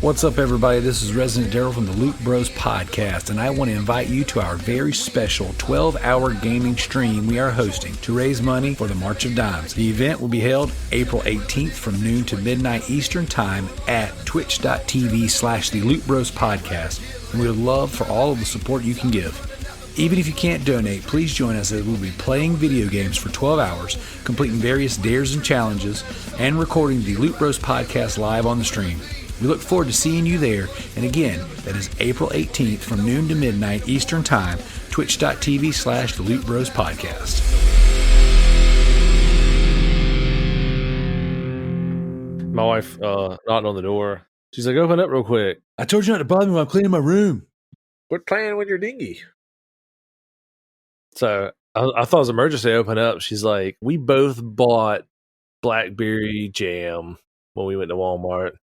What's up, everybody? This is Residentdarrell from the Loot Bros podcast, and I want to invite you to our very special 12-hour gaming stream we are hosting to raise money for the March of Dimes. The event will be held April 18th from noon to midnight Eastern Time at twitch.tv/the Loot Bros podcast, and we would love for all of the support you can give. Even if you can't donate, please join us as we'll be playing video games for 12 hours, completing various dares and challenges, and recording the Loot Bros podcast live on the stream. We look forward to seeing you there, and again, that is April 18th from noon to midnight Eastern Time, twitch.tv/the Loot Bros podcast. My wife knocking on the door. She's like, open up real quick. I told you not to bother me while I'm cleaning my room. Quit playing with your dinghy. So I thought it was an emergency to open up. She's like, we both bought blackberry jam when we went to Walmart.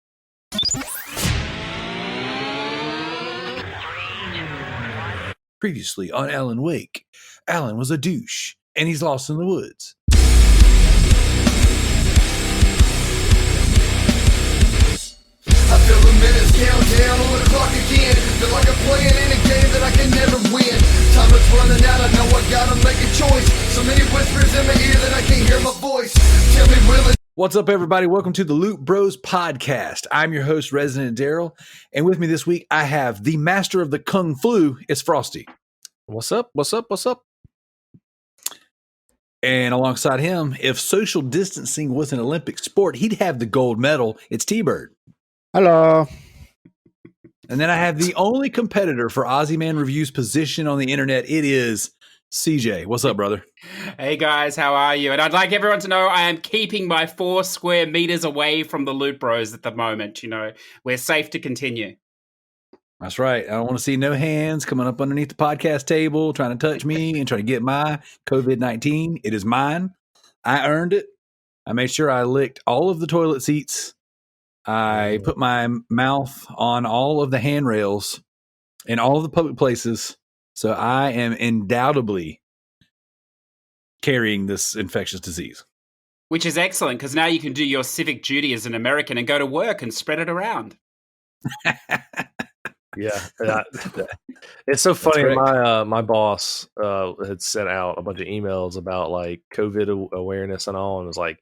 Previously on Alan Wake, Alan was a douche, and he's lost in the woods. I feel the minutes count down on the clock again. Feel like I'm playing in a game that I can never win. Time is running out, I know I gotta make a choice. So many whispers in my ear that I can't hear my voice. Tell me, will it? What's up, everybody? Welcome to the Loot Bros podcast. I'm your host, Residentdarrell, and with me this week, I have the master of the Kung Flu. It's Frosty. What's up? What's up? What's up? And alongside him, if social distancing was an Olympic sport, he'd have the gold medal. It's Tbyrd. Hello. And then I have the only competitor for Aussie Man Review's position on the internet. It is CJ. What's up, brother? Hey guys, how are you? And I'd like everyone to know I am keeping my 4 square meters away from the Loot Bros at the moment. You know, we're safe to continue. That's right. I don't want to see no hands coming up underneath the podcast table, trying to touch me and trying to get my COVID-19. It is mine. I earned it. I made sure I licked all of the toilet seats. I put my mouth on all of the handrails in all of the public places. So I am undoubtedly carrying this infectious disease. Which is excellent, because now you can do your civic duty as an American and go to work and spread it around. Yeah. It's so funny. My boss had sent out a bunch of emails about like COVID awareness and all, and was like,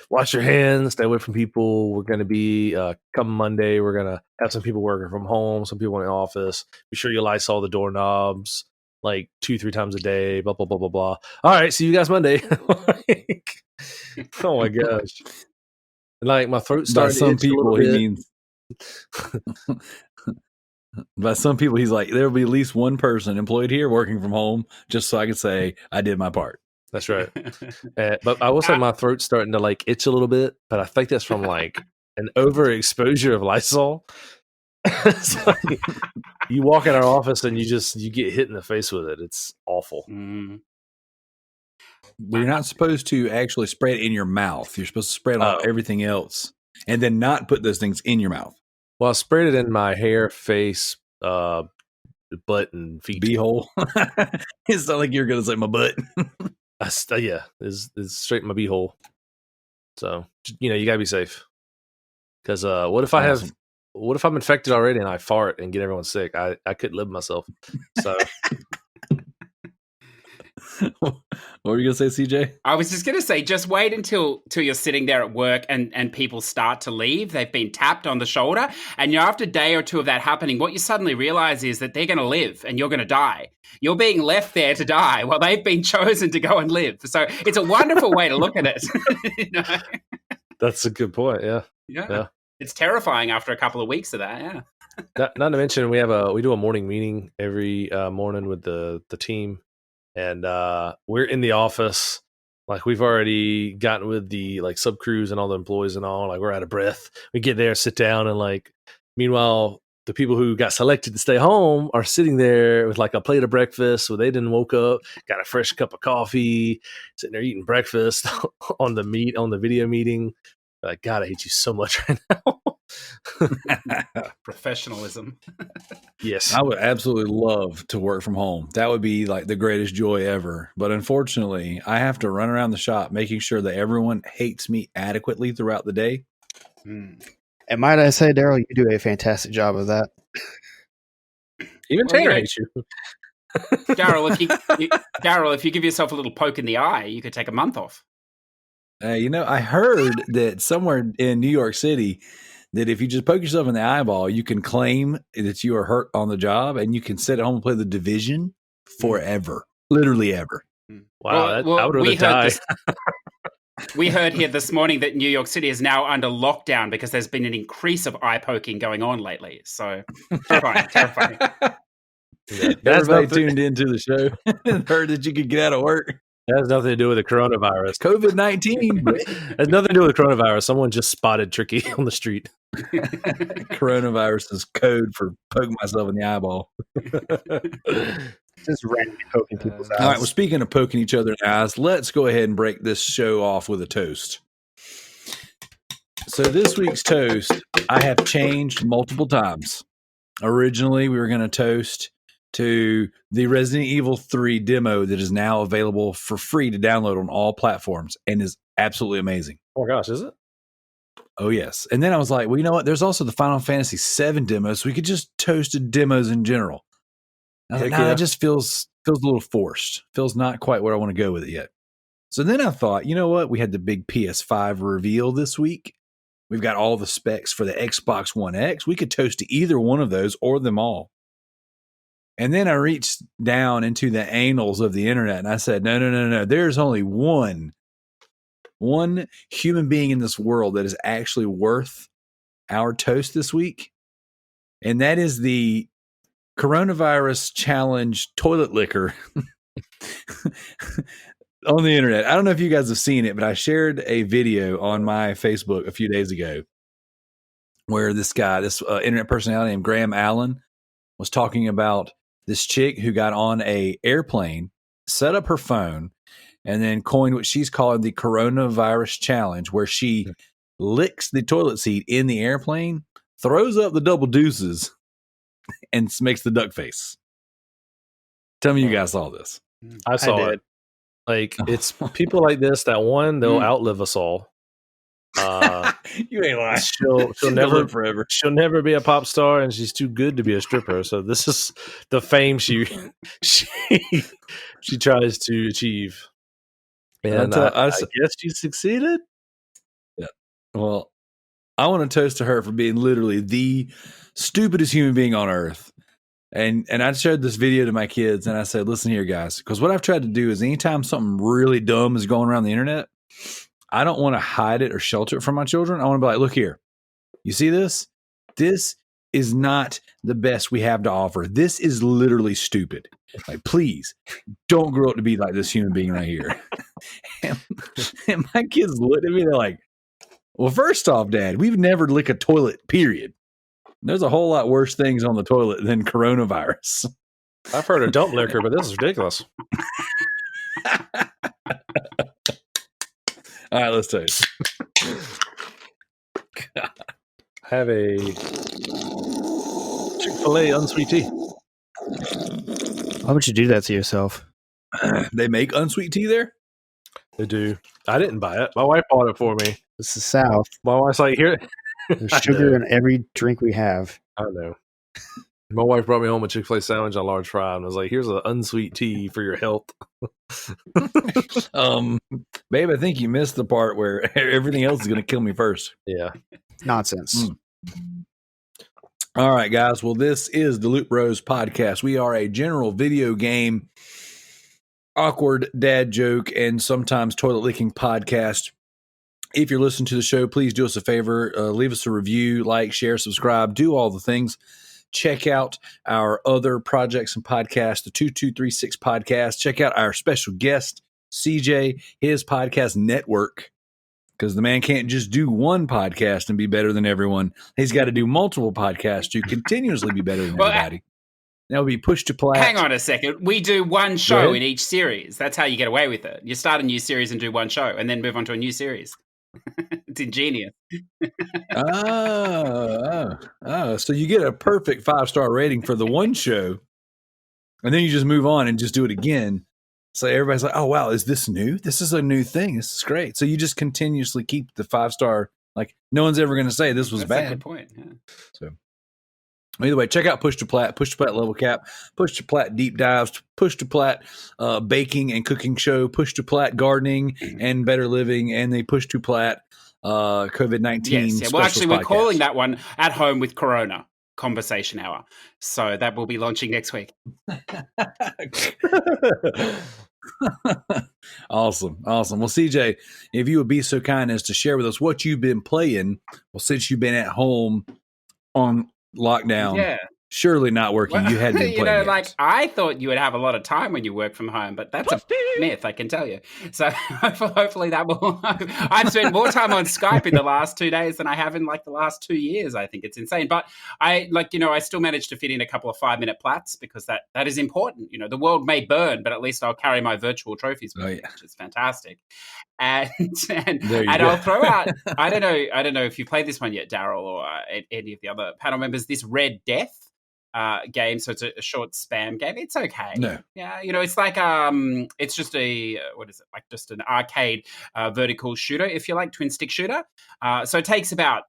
wash your hands, stay away from people. We're going to be, come Monday, we're going to have some people working from home, some people in the office. Be sure you Lysol the doorknobs like 2-3 times a day, blah, blah, blah, blah, blah. All right, see you guys Monday. Oh my gosh. Like my throat started. By some people, he means... By some people, he's like, there'll be at least one person employed here working from home, just so I can say I did my part. That's right. But I will say my throat's starting to like itch a little bit, but I think that's from like an overexposure of Lysol. Like, you walk in our office and you get hit in the face with it. It's awful. Mm. But you're not supposed to actually spray it in your mouth. You're supposed to spray it on everything else and then not put those things in your mouth. Well, I sprayed it in my hair, face, butt, and feet. Beehole. It's not like you're going to say my butt. Yeah, it's straight in my beehole. So, you know, you got to be safe. Because what if I'm infected already and I fart and get everyone sick? I couldn't live with myself. So... What were you going to say, CJ? I was just going to say, just wait until you're sitting there at work and people start to leave. They've been tapped on the shoulder. And after a day or two of that happening, what you suddenly realize is that they're going to live and you're going to die. You're being left there to die while they've been chosen to go and live. So it's a wonderful way to look at it. You know? That's a good point. Yeah. It's terrifying after a couple of weeks of that. Yeah. Not to mention, we do a morning meeting every morning with the team. And we're in the office, like we've already gotten with the like sub crews and all the employees and all, like we're out of breath. We get there, sit down, and like meanwhile, the people who got selected to stay home are sitting there with like a plate of breakfast, so they didn't woke up, got a fresh cup of coffee, sitting there eating breakfast on the video meeting. Like, God, I hate you so much right now. Professionalism. Yes. I would absolutely love to work from home. That would be like the greatest joy ever. But unfortunately, I have to run around the shop making sure that everyone hates me adequately throughout the day. And might I say, Darrell, you do a fantastic job of that. Even Well, Tanner you know- hates you. Daryl, if you give yourself a little poke in the eye, you could take a month off. I heard that somewhere in New York City that if you just poke yourself in the eyeball, you can claim that you are hurt on the job and you can sit at home and play the Division forever. Literally ever. Wow, I would rather die. We heard here this morning that New York City is now under lockdown because there's been an increase of eye poking going on lately. So terrifying. Everybody tuned into the show and heard that you could get out of work. That has nothing to do with the coronavirus. COVID-19. Has nothing to do with the coronavirus. Someone just spotted Tricky on the street. Coronavirus is code for poking myself in the eyeball. Just randomly poking people's eyes. All right. Well, speaking of poking each other in the eyes, let's go ahead and break this show off with a toast. So this week's toast, I have changed multiple times. Originally, we were going to toast to the Resident Evil 3 demo that is now available for free to download on all platforms and is absolutely amazing. Oh my gosh, is it? Oh, yes. And then I was like, well, you know what? There's also the Final Fantasy 7 demo, so we could just toast to demos in general. I was like, nah, it just feels a little forced. Feels not quite where I want to go with it yet. So then I thought, you know what? We had the big PS5 reveal this week. We've got all the specs for the Xbox One X. We could toast to either one of those or them all. And then I reached down into the annals of the internet and I said, no. There's only one human being in this world that is actually worth our toast this week. And that is the coronavirus challenge toilet liquor on the internet. I don't know if you guys have seen it, but I shared a video on my Facebook a few days ago where this guy, internet personality named Graham Allen, was talking about this chick who got on a airplane, set up her phone, and then coined what she's calling the coronavirus challenge, where she licks the toilet seat in the airplane, throws up the double deuces, and makes the duck face. Tell me you guys saw this. I saw it. Like, it's people like this that they'll outlive us all. You ain't lying. She'll never live forever. She'll never be a pop star, and she's too good to be a stripper. So this is the fame she tries to achieve. And I guess she succeeded. Yeah. Well, I want to toast to her for being literally the stupidest human being on earth. And I shared this video to my kids, and I said, listen here, guys, because what I've tried to do is anytime something really dumb is going around the internet, I don't want to hide it or shelter it from my children. I want to be like, look here. You see this? This is not the best we have to offer. This is literally stupid. Like, please don't grow up to be like this human being right here. and my kids looked at me. They're like, well, first off, Dad, we've never licked a toilet, period. There's a whole lot worse things on the toilet than coronavirus. I've heard of dump liquor, but this is ridiculous. All right, let's taste. Have a Chick-fil-A unsweet tea. Why would you do that to yourself? They make unsweet tea there? They do. I didn't buy it. My wife bought it for me. This is South. My wife's like, here. There's sugar in every drink we have. I know. My wife brought me home a Chick-fil-A sandwich on large fry and was like, here's an unsweet tea for your health. Babe, I think you missed the part where everything else is going to kill me first. Yeah. Nonsense. All right, guys. Well, this is the Loot Bros podcast. We are a general video game, awkward dad joke, and sometimes toilet licking podcast. If you're listening to the show, please do us a favor. Leave us a review, like, share, subscribe, do all the things. Check out our other projects and podcasts, the 2236 podcast. Check out our special guest, CJ, his podcast network, because the man can't just do one podcast and be better than everyone. He's got to do multiple podcasts to continuously be better than everybody. That would be pushed to Plat. Hang on a second. We do one show in each series. That's how you get away with it. You start a new series and do one show and then move on to a new series. It's ingenious. So you get a perfect 5-star rating for the one show, and then you just move on and just do it again. So everybody's like, oh, wow, is this new? This is a new thing. This is great. So you just continuously keep the 5-star Like, no one's ever going to say this was That's a bad. good point. Yeah. So, either way, check out Push to Plat level cap, Push to Plat deep dives, Push to Plat baking and cooking show, Push to Plat gardening and better living, and the Push to Plat COVID-19. Yes, yeah. Well, actually, we're podcast. calling that one At Home with Corona Conversation Hour. So that will be launching next week. Awesome. Well, CJ, if you would be so kind as to share with us what you've been playing, well, since you've been at home on lockdown, Yeah. surely not working. You had been playing. Like I thought you would have a lot of time when you work from home, but that's a myth, I can tell you. So hopefully that will. I've spent more time on Skype in the last 2 days than I have in like the last 2 years. I think it's insane, but I still managed to fit in a couple of 5-minute plats because that is important. The world may burn, but at least I'll carry my virtual trophies with me, which is fantastic. And I'll throw out. I don't know if you played this one yet, Darrell, or any of the other panel members. This Red Death game, so it's a short spam game. It's okay. No. Yeah, it's like it's just a what is it, like just an arcade vertical shooter, if you like, twin stick shooter. So it takes about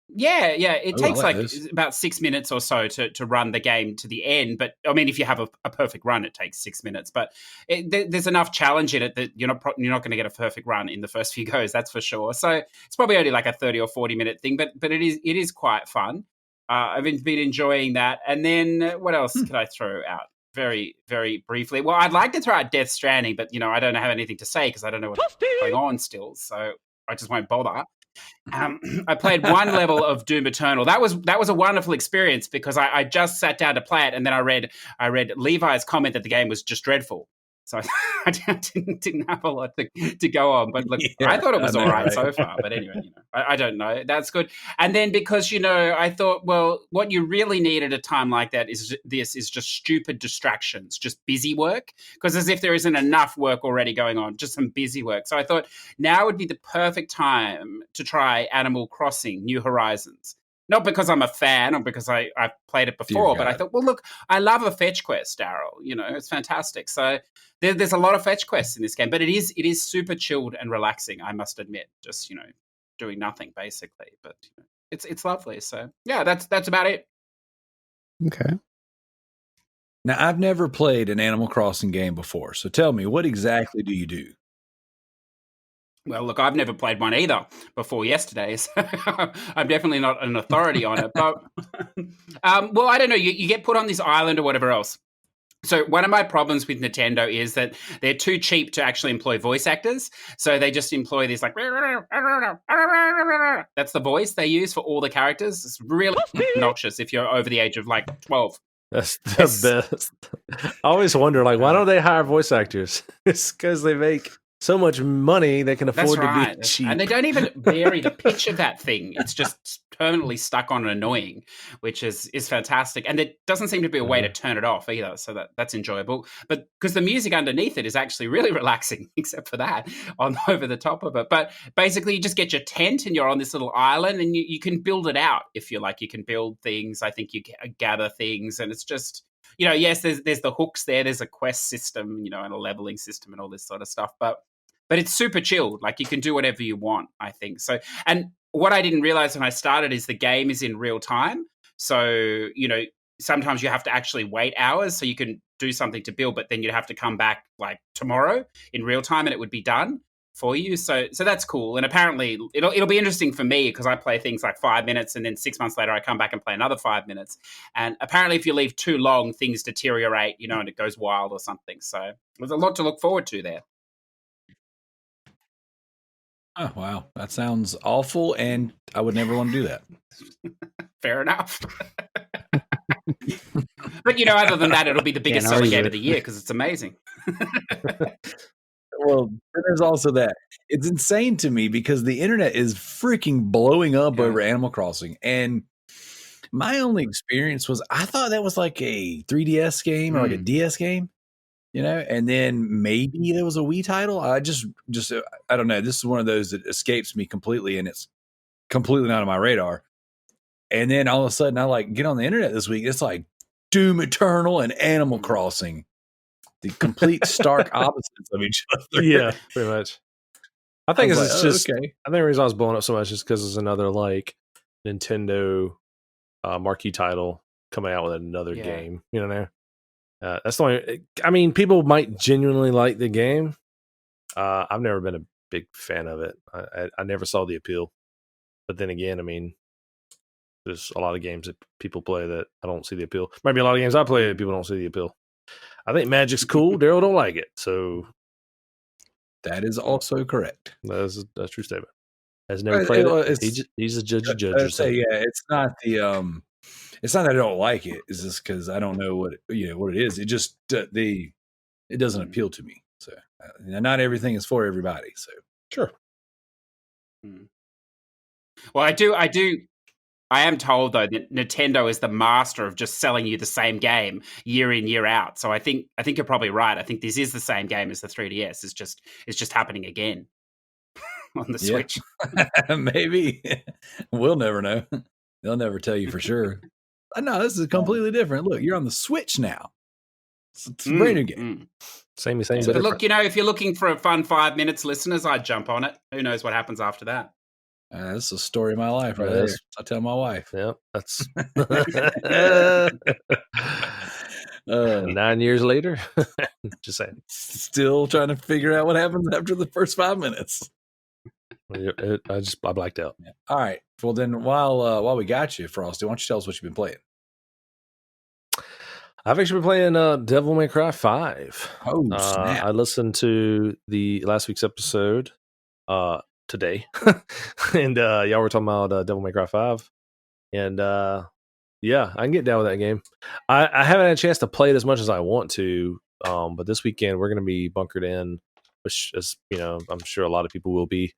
it takes about 6 minutes or so to run the game to the end. But I mean, if you have a perfect run, it takes 6 minutes. But there's enough challenge in it that you're not going to get a perfect run in the first few goes. That's for sure. So it's probably only like a 30 or 40 minute thing, but it is quite fun. I've been enjoying that. And then what else could I throw out very, very briefly? Well, I'd like to throw out Death Stranding, but, I don't have anything to say because I don't know what's going on still. So I just won't bother. I played one level of Doom Eternal. That was a wonderful experience because I just sat down to play it. And then I read Levi's comment that the game was just dreadful. So I didn't have a lot to go on, but look, I thought it was all right so far. But anyway, I don't know. That's good. And then because I thought, well, what you really need at a time like that is just stupid distractions, just busy work, because as if there isn't enough work already going on, just some busy work. So I thought now would be the perfect time to try Animal Crossing: New Horizons. Not because I'm a fan or because I've played it before, but I thought, well, look, I love a fetch quest, Darrell. It's fantastic. So there's a lot of fetch quests in this game, but it is super chilled and relaxing, I must admit. Just, doing nothing, basically. But it's lovely. So, yeah, that's about it. Okay. Now, I've never played an Animal Crossing game before. So tell me, what exactly do you do? Well, look, I've never played one either before yesterday, so I'm definitely not an authority on it. But, well, I don't know. You get put on this island or whatever else. So one of my problems with Nintendo is that they're too cheap to actually employ voice actors. So they just employ this like, that's the voice they use for all the characters. It's really obnoxious if you're over the age of like 12. That's the best. I always wonder, like, why don't they hire voice actors? It's because they make so much money they can afford to be cheap. And they don't even vary the pitch of that thing. It's just permanently stuck on and annoying, which is fantastic. And there doesn't seem to be a way to turn it off either. So that's enjoyable. But because the music underneath it is actually really relaxing, except for that, on over the top of it. But basically you just get your tent and you're on this little island and you can build it out if you like. You can build things. I think you gather things, and it's just, yes, there's the hooks there. There's a quest system, and a leveling system and all this sort of stuff. But it's super chilled. Like, you can do whatever you want, I think. So, and what I didn't realize when I started is the game is in real time. So, sometimes you have to actually wait hours so you can do something to build, but then you'd have to come back like tomorrow in real time and it would be done for you. So that's cool. And apparently it'll be interesting for me because I play things like 5 minutes and then 6 months later I come back and play another 5 minutes. And apparently if you leave too long, things deteriorate, and it goes wild or something. So there's a lot to look forward to there. Oh, wow. That sounds awful, and I would never want to do that. Fair enough. But, other than that, it'll be the biggest selling game of the year because it's amazing. Well, there's also that. It's insane to me because the internet is freaking blowing up over Animal Crossing. And my only experience was I thought that was like a 3DS game or like a DS game. And then maybe there was a Wii title. I just I don't know. This is one of those that escapes me completely, and it's completely not on my radar. And then all of a sudden, I like get on the internet this week. It's like Doom Eternal and Animal Crossing, the complete stark opposites of each other. Yeah, pretty much. I think was it's like, just. okay. I think the reason I was blowing up so much is because it's another like Nintendo marquee title coming out with another game. You know, that's the only. I mean, people might genuinely like the game. I've never been a big fan of it. I never saw the appeal. But then again, I mean, there's a lot of games that people play that I don't see the appeal. Might be a lot of games I play that people don't see the appeal. I think Magic's cool. Darrell don't like it, so That is also correct. that's a true statement. Has never played it. He's a judge of judges. Yeah, it's not the it's not that I don't like it. It's just because I don't know what what it is. It just it doesn't appeal to me. So not everything is for everybody. So Sure. Well, I am told though that Nintendo is the master of just selling you the same game year in, year out. So I think you're probably right. I think this is the same game as the 3DS. It's just happening again on the Switch. Maybe. We'll never know. They'll never tell you for sure. No, this is completely different. Look, you're on the Switch now. It's a brand new game. Same. But look, if you're looking for a fun 5 minutes, listeners, I'd jump on it. Who knows what happens after that? That's the story of my life right there. I tell my wife. Yeah, that's 9 years later. Just saying. Still trying to figure out what happens after the first 5 minutes. I blacked out. Yeah. All right. Well, then while we got you, Frosty, why don't you tell us what you've been playing? I've actually been playing Devil May Cry 5. Oh, snap. I listened to the last week's episode today, and y'all were talking about Devil May Cry 5. And yeah, I can get down with that game. I haven't had a chance to play it as much as I want to, but this weekend we're going to be bunkered in, which is, I'm sure a lot of people will be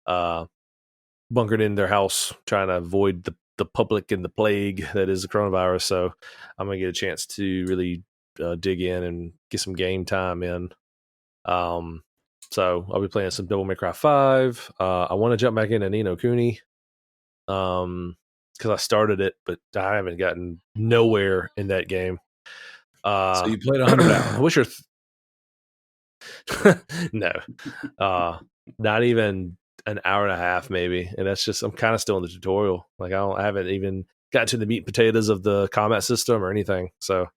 bunkered in their house trying to avoid the public and the plague that is the coronavirus. So I'm gonna get a chance to really dig in and get some game time in. So I'll be playing some Devil May Cry 5. I want to jump back into Ni no Kuni because I started it, but I haven't gotten nowhere in that game. So you played 100 hours. I wish no, not even an hour and a half maybe, and that's just I'm kind of still in the tutorial. Like I haven't even got to the meat and potatoes of the combat system or anything. So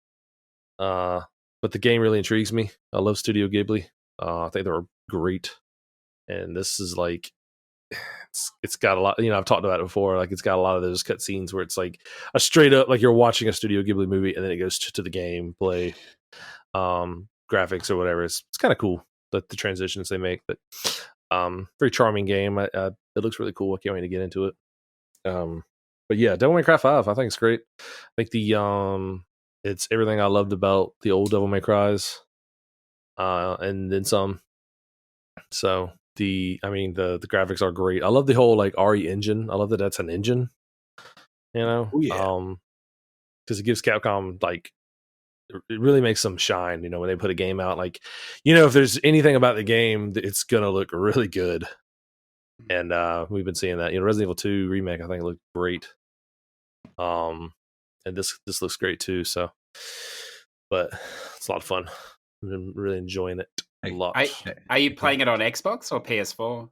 but the game really intrigues me. I love Studio Ghibli. I think they're great, and this is like it's got a lot. I've talked about it before. Like it's got a lot of those cutscenes where it's like a straight up like you're watching a Studio Ghibli movie, and then it goes to the gameplay, graphics or whatever. It's kind of cool the transitions they make, but very charming game. It looks really cool. I can't wait to get into it. But yeah, Devil May Cry 5, I think it's great. I think it's everything I loved about the old Devil May Cries, and then some. So the graphics are great. I love the whole like RE engine. I love that that's an engine. Oh, yeah. Because it gives Capcom like it really makes them shine, when they put a game out. Like, if there's anything about the game, it's gonna look really good. And we've been seeing that. Resident Evil 2 remake, I think, looked great. And this looks great too. So, but it's a lot of fun. I've been really enjoying it a lot. Are you playing it on Xbox or PS4?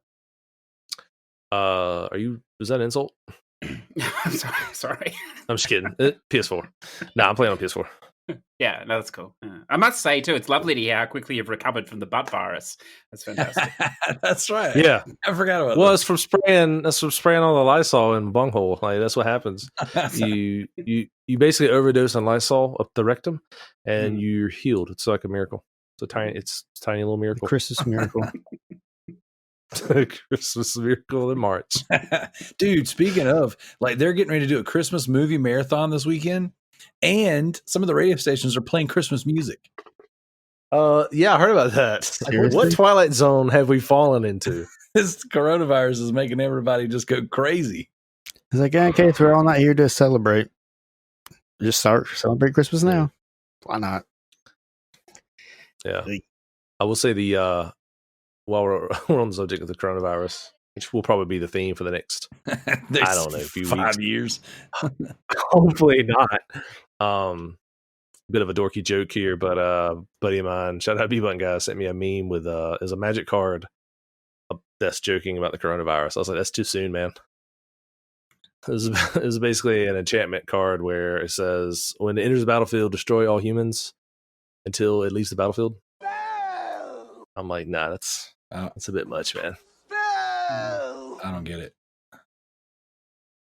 Is that an insult? I'm sorry. I'm just kidding. PS4. I'm playing on PS4. Yeah, no, that's cool. I must say too, it's lovely to hear how quickly you've recovered from the butt virus. That's fantastic. That's right. Yeah, I forgot about that. Well, it's from spraying. That's from spraying all the Lysol in bunghole. Like that's what happens. you basically overdose on Lysol up the rectum, and you're healed. It's like a miracle. It's a tiny little miracle. Christmas miracle. Christmas miracle in March. Dude, speaking of, like, they're getting ready to do a Christmas movie marathon this weekend. And some of the radio stations are playing Christmas music. Yeah, I heard about that. Like, what Twilight Zone have we fallen into? This coronavirus is making everybody just go crazy. It's like, okay, we're all not here to celebrate. Just celebrate Christmas now. Why not? Yeah. I will say while we're on the subject of the coronavirus, which will probably be the theme for the next, I don't know, few 5 weeks. years. Hopefully not. Bit of a dorky joke here, but buddy of mine, shout out B-Button guy, sent me a meme with is a magic card that's joking about the coronavirus. I was like, that's too soon, man. It was basically an enchantment card where it says, when it enters the battlefield, destroy all humans until it leaves the battlefield. I'm like, nah, that's a bit much, man. I don't get it.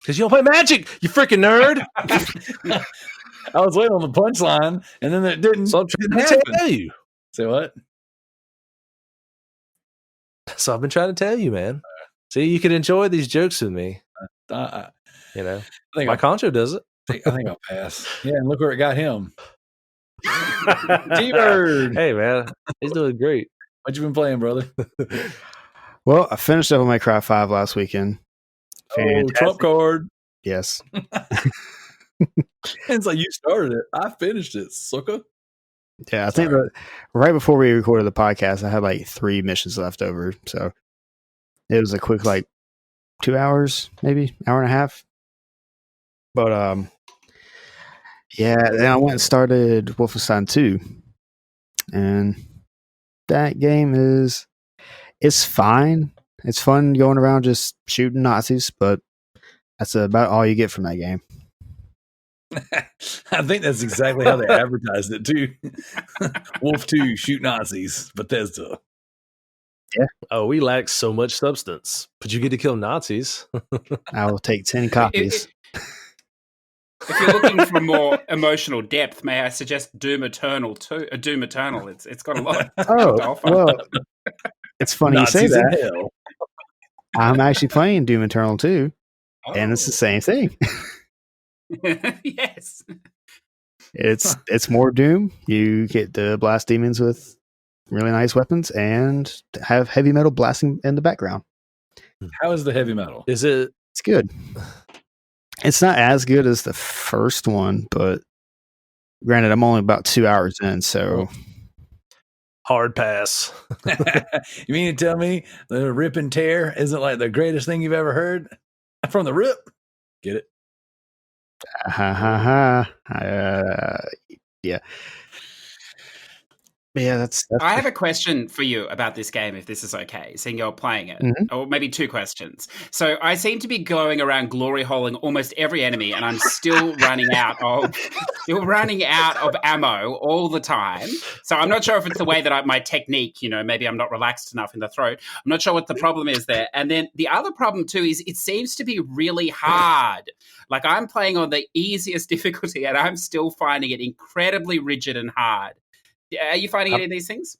Because you don't play Magic, you freaking nerd. I was waiting on the punchline, and then it didn't. So I'm trying to tell you. Say what? So I've been trying to tell you, man. See, you can enjoy these jokes with me. You know, my Concho does it. I think I'll pass. Yeah, and look where it got him. Tbyrd. Hey, man, he's doing great. What you been playing, brother? Well, I finished Devil May Cry 5 last weekend. Oh, trump card. Yes. It's like you started it. I finished it, sucker. Yeah, I think that right before we recorded the podcast, I had like 3 missions left over. So it was a quick, like 2 hours, maybe hour and a half. But yeah, then I went and started Wolfenstein 2, and that game it's fine. It's fun going around just shooting Nazis, but that's about all you get from that game. I think that's exactly how they advertised it too. Wolf 2, shoot Nazis, Bethesda. Yeah. Oh, we lack so much substance, but you get to kill Nazis. I will take 10 copies. If you're looking for more emotional depth, may I suggest Doom Eternal too? Doom Eternal, it's got a lot. Oh, to offer. well, it's funny Nazis you say in that. hell. I'm actually playing Doom Eternal too, and it's the same thing. Yes. It's more Doom. You get to blast demons with really nice weapons and have heavy metal blasting in the background. How is the heavy metal? Is it? It's good. It's not as good as the first one, but granted, I'm only about 2 hours in, so Hard pass. You mean to tell me the rip and tear isn't like the greatest thing you've ever heard from the rip? Get it? Yeah. Yeah, that's I have a question for you about this game, if this is okay, seeing you're playing it. Or maybe 2 questions. So I seem to be going around glory holing almost every enemy, and I'm still running out of ammo all the time. So I'm not sure if it's the way that my technique, maybe I'm not relaxed enough in the throat. I'm not sure what the problem is there. And then the other problem too is it seems to be really hard. Like I'm playing on the easiest difficulty, and I'm still finding it incredibly rigid and hard. Are you finding any of these things?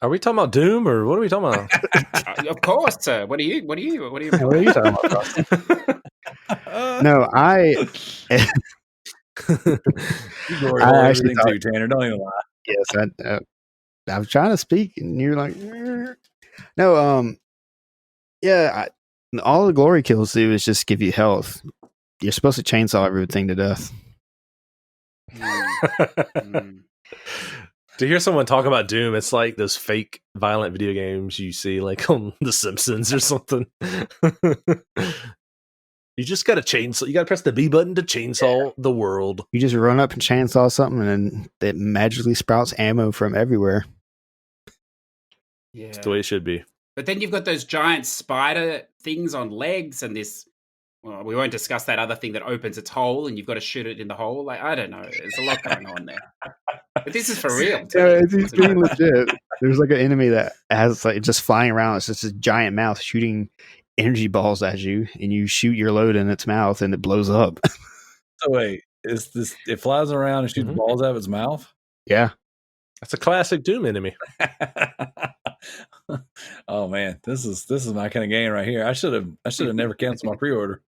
Are we talking about Doom, or what are we talking about? Of course, sir. What are you talking about? No, I actually too, Tanner. Don't even lie. Yes, I was trying to speak, and you're like, no, yeah. All the glory kills do is just give you health. You're supposed to chainsaw everything to death. To hear someone talk about Doom, it's like those fake violent video games you see like on The Simpsons or something. You just got to chainsaw. You got to press the B button to chainsaw the world. You just run up and chainsaw something, and then it magically sprouts ammo from everywhere. Yeah. That's the way it should be. But then you've got those giant spider things on legs and this... Well, we won't discuss that other thing that opens its hole and you've got to shoot it in the hole. Like, I don't know. There's a lot going on there. But this is for real. Too. Yeah, it's being legit. There's like an enemy that has like just flying around. It's just a giant mouth shooting energy balls at you, and you shoot your load in its mouth and it blows up. So wait, is this? It flies around and shoots balls out of its mouth? Yeah, that's a classic Doom enemy. Oh man, this is my kind of game right here. I should have never canceled my pre-order.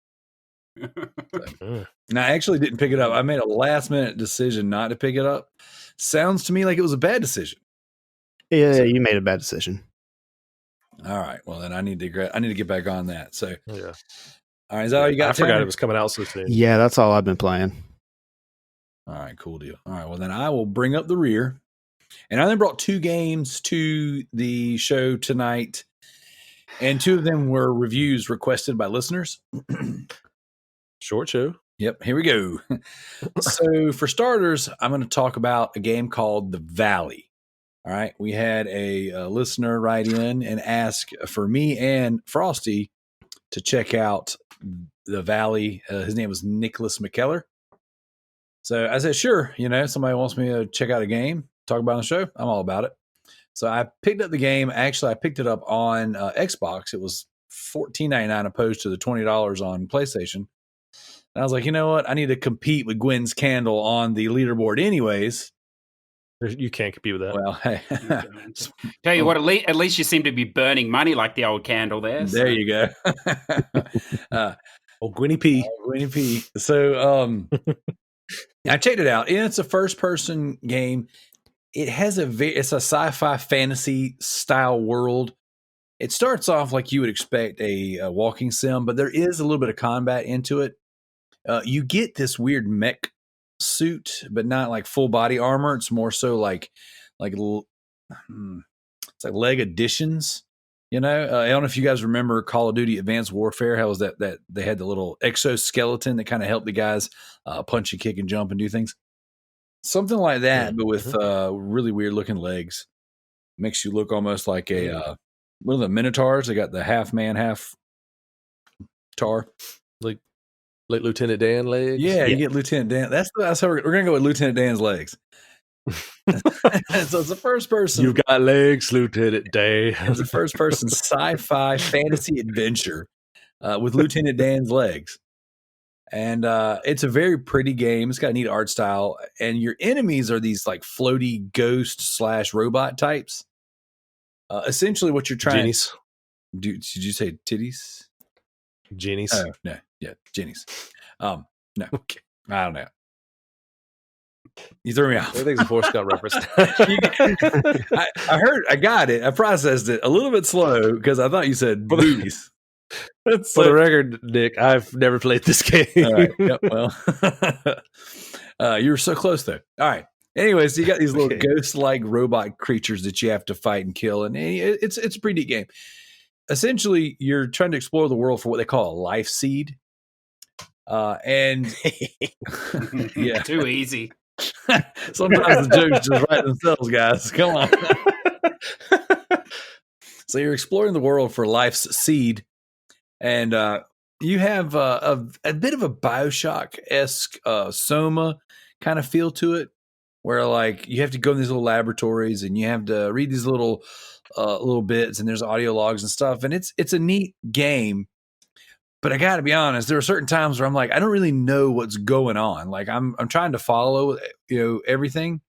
And I actually didn't pick it up. I made a last minute decision not to pick it up. Sounds to me like it was a bad decision. Yeah, you made a bad decision. All right. Well, then I need to get back on that. So, yeah. All right. Is that all you got? I forgot it was coming out so soon. Yeah, that's all I've been playing. All right. Cool deal. All right. Well, then I will bring up the rear. And I only brought 2 games to the show tonight, and 2 of them were reviews requested by listeners. Short show. Yep, here we go. So for starters, I'm going to talk about a game called The Valley. All right. We had a listener write in and ask for me and Frosty to check out the Valley. His name was Nicholas McKellar. So I said, sure. Somebody wants me to check out a game, talk about it on the show. I'm all about it. So I picked up the game. Actually, I picked it up on Xbox. It was $14.99 opposed to the $20 on PlayStation. And I was like, you know what? I need to compete with Gwen's Candle on the leaderboard anyways. You can't compete with that. Well, hey. Tell you what, at least you seem to be burning money like the old candle there. There you go. Gwenny P. Gwenny P. So I checked it out. And it's a first-person game. It has it's a sci-fi fantasy style world. It starts off like you would expect a walking sim, but there is a little bit of combat into it. You get this weird mech suit, but not like full body armor. It's more so like it's like leg additions. I don't know if you guys remember Call of Duty Advanced Warfare. How was that they had the little exoskeleton that kind of helped the guys punch and kick and jump and do things. Something like that, but with really weird looking legs. Makes you look almost like a one of the Minotaurs. They got the half man, half tar. Like Lieutenant Dan legs. Yeah, you get Lieutenant Dan. That's how we're gonna go with Lieutenant Dan's legs. So it's a first person. You've got legs, Lieutenant Dan. It's a first person sci-fi fantasy adventure with Lieutenant Dan's legs. And it's a very pretty game. It's got a neat art style. And your enemies are these like floaty ghost / robot types. Essentially what you're trying Jennies. Did you say titties? Jennies. Oh, no. Yeah, Jennies. No. Okay. I don't know. You threw me off. Everything's a Forrest Gump reference. I got it. I processed it a little bit slow because I thought you said boobies. For the record, Nick, I've never played this game. All right. Yep, well, you were so close though. All right. Anyways, you got these little ghost-like robot creatures that you have to fight and kill, and it's a pretty neat game. Essentially, you're trying to explore the world for what they call a life seed. And yeah, too easy. Sometimes the jokes just write themselves, guys. Come on. So you're exploring the world for life's seed, and you have a bit of a Bioshock-esque Soma kind of feel to it, where like you have to go in these little laboratories and you have to read these little bits, and there's audio logs and stuff, and it's a neat game. But I got to be honest, there are certain times where I'm like, I don't really know what's going on. Like I'm trying to follow, everything,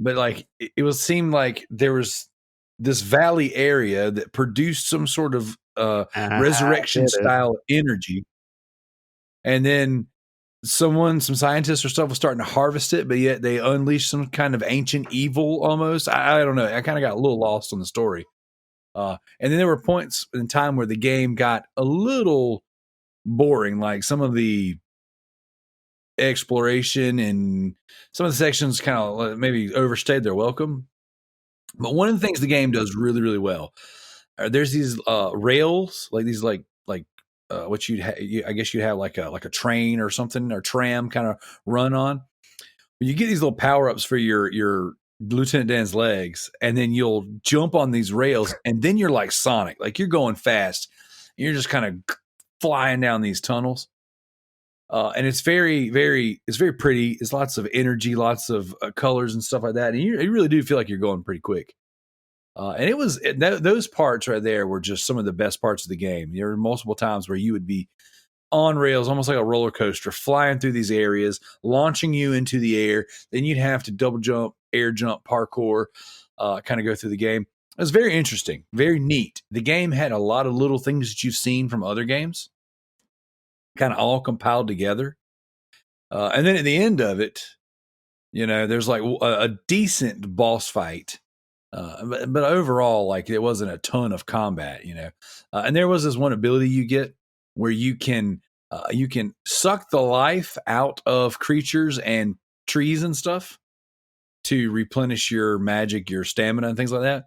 but like it will seem like there was this valley area that produced some sort of resurrection style energy, and then some scientists or stuff was starting to harvest it, but yet they unleashed some kind of ancient evil almost. I don't know. I kind of got a little lost on the story. And then there were points in time where the game got a little boring, like some of the exploration and some of the sections kind of maybe overstayed their welcome. But one of the things the game does really, really well, there's these rails, like these what I guess you'd have like a train or something, or tram kind of run on. You get these little power ups for your Lieutenant Dan's legs, and then you'll jump on these rails, and then you're like Sonic, like you're going fast, and you're just kind of flying down these tunnels. And it's very, very, it's very pretty. It's lots of energy, lots of colors and stuff like that, and you really do feel like you're going pretty quick. And those parts right there were just some of the best parts of the game. There were multiple times where you would be on rails, almost like a roller coaster, flying through these areas, launching you into the air. Then you'd have to double jump, air jump, parkour, kind of go through the game. It was very interesting, very neat. The game had a lot of little things that you've seen from other games, kind of all compiled together. And then at the end of it, there's like a decent boss fight. But overall, like it wasn't a ton of combat, and there was this one ability you get where you can suck the life out of creatures and trees and stuff to replenish your magic, your stamina and things like that.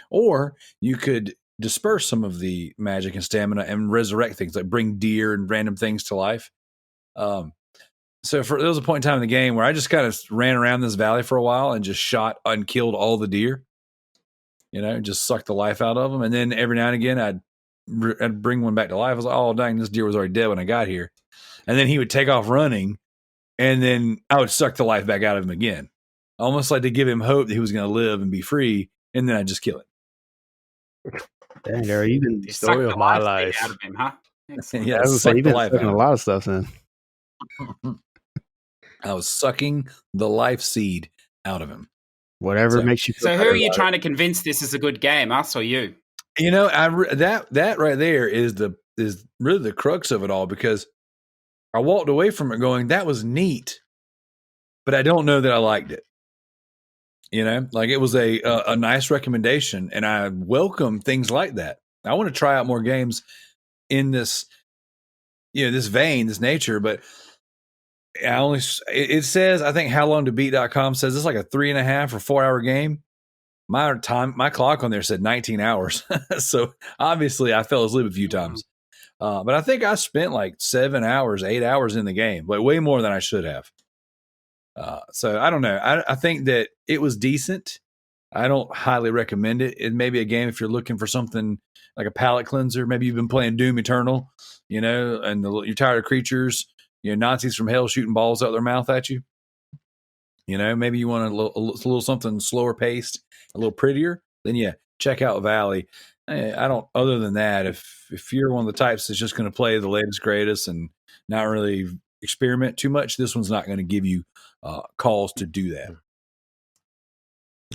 Or you could disperse some of the magic and stamina and resurrect things, like bring deer and random things to life. So there was a point in time in the game where I just kind of ran around this valley for a while and just shot and killed all the deer. Just sucked the life out of them. And then every now and again, I'd bring one back to life. I was like, oh, dang, this deer was already dead when I got here. And then he would take off running, and then I would suck the life back out of him again. Almost like to give him hope that he was going to live and be free, and then I'd just kill it. Dang, Darrell, you've been The story of my life. Out of him, huh? Yeah, I was suck say, you've the been life sucking out. a lot of stuff in. I was sucking the life seed out of him. Whatever makes you feel So who better are you about trying to convince this is a good game, us or you? That right there is really the crux of it all, because I walked away from it going, that was neat, but I don't know that I liked it. Like it was a nice recommendation, and I welcome things like that. I want to try out more games in this, this vein, this nature, but it says, I think howlongtobeat.com says it's like a 3.5 or 4 hour game. My clock on there said 19 hours. So obviously I fell asleep a few times. But I think I spent like 7 hours, 8 hours in the game, but way more than I should have. So I don't know. I think that it was decent. I don't highly recommend it. It may be a game if you're looking for something like a palate cleanser. Maybe you've been playing Doom Eternal, and you're tired of creatures, Nazis from hell shooting balls out their mouth at you. Maybe you want a little something slower paced, a little prettier. Then check out Valley. I don't. Other than that, if you're one of the types that's just going to play the latest greatest and not really experiment too much, this one's not going to give you calls to do that.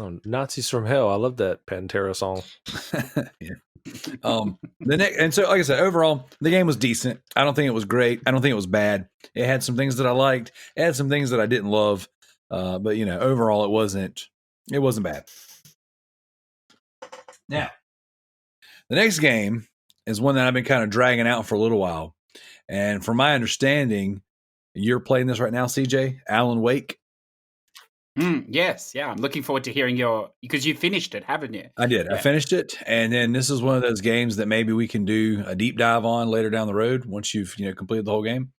Oh, Nazis from Hell. I love that Pantera song. Yeah. And so, like I said, overall, the game was decent. I don't think it was great. I don't think it was bad. It had some things that I liked. It had some things that I didn't love. But overall, it wasn't bad. Now, the next game is one that I've been kind of dragging out for a little while. And from my understanding, you're playing this right now, CJ, Alan Wake. Yes, yeah. I'm looking forward to hearing because you finished it, haven't you? I did. Yeah. I finished it, and then this is one of those games that maybe we can do a deep dive on later down the road once you've completed the whole game.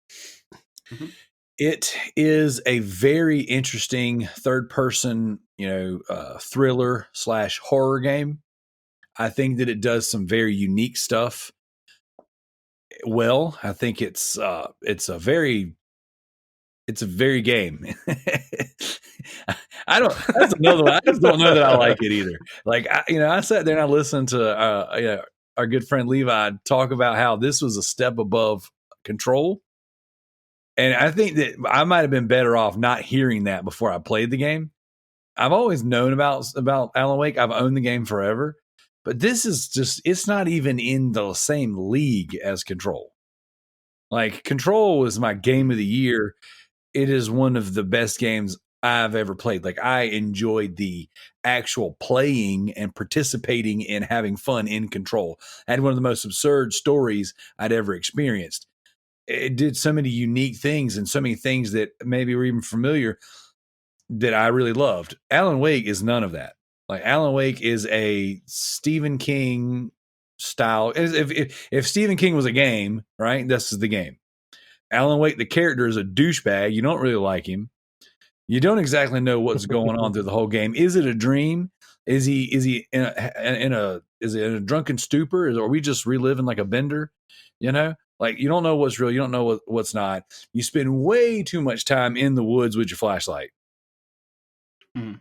Mm-hmm. It is a very interesting third-person, thriller / horror game. I think that it does some very unique stuff. Well, I think it's a very game. That's another one. I just don't know that I like it either. Like, I sat there and I listened to our good friend Levi talk about how this was a step above Control. And I think that I might have been better off not hearing that before I played the game. I've always known about Alan Wake. I've owned the game forever. But this is it's not even in the same league as Control. Like, Control was my game of the year. It is one of the best games I've ever played. Like, I enjoyed the actual playing and participating in having fun in Control. I had one of the most absurd stories I'd ever experienced. It did so many unique things and so many things that maybe were even familiar that I really loved. Alan Wake is none of that. Like, Alan Wake is a Stephen King style. If Stephen King was a game, right, this is the game. Alan Wake, the character, is a douchebag. You don't really like him. You don't exactly know what's going on through the whole game. Is it a dream? Is he in a drunken stupor? Are we just reliving like a bender? Like, you don't know what's real. You don't know what's not. You spend way too much time in the woods with your flashlight.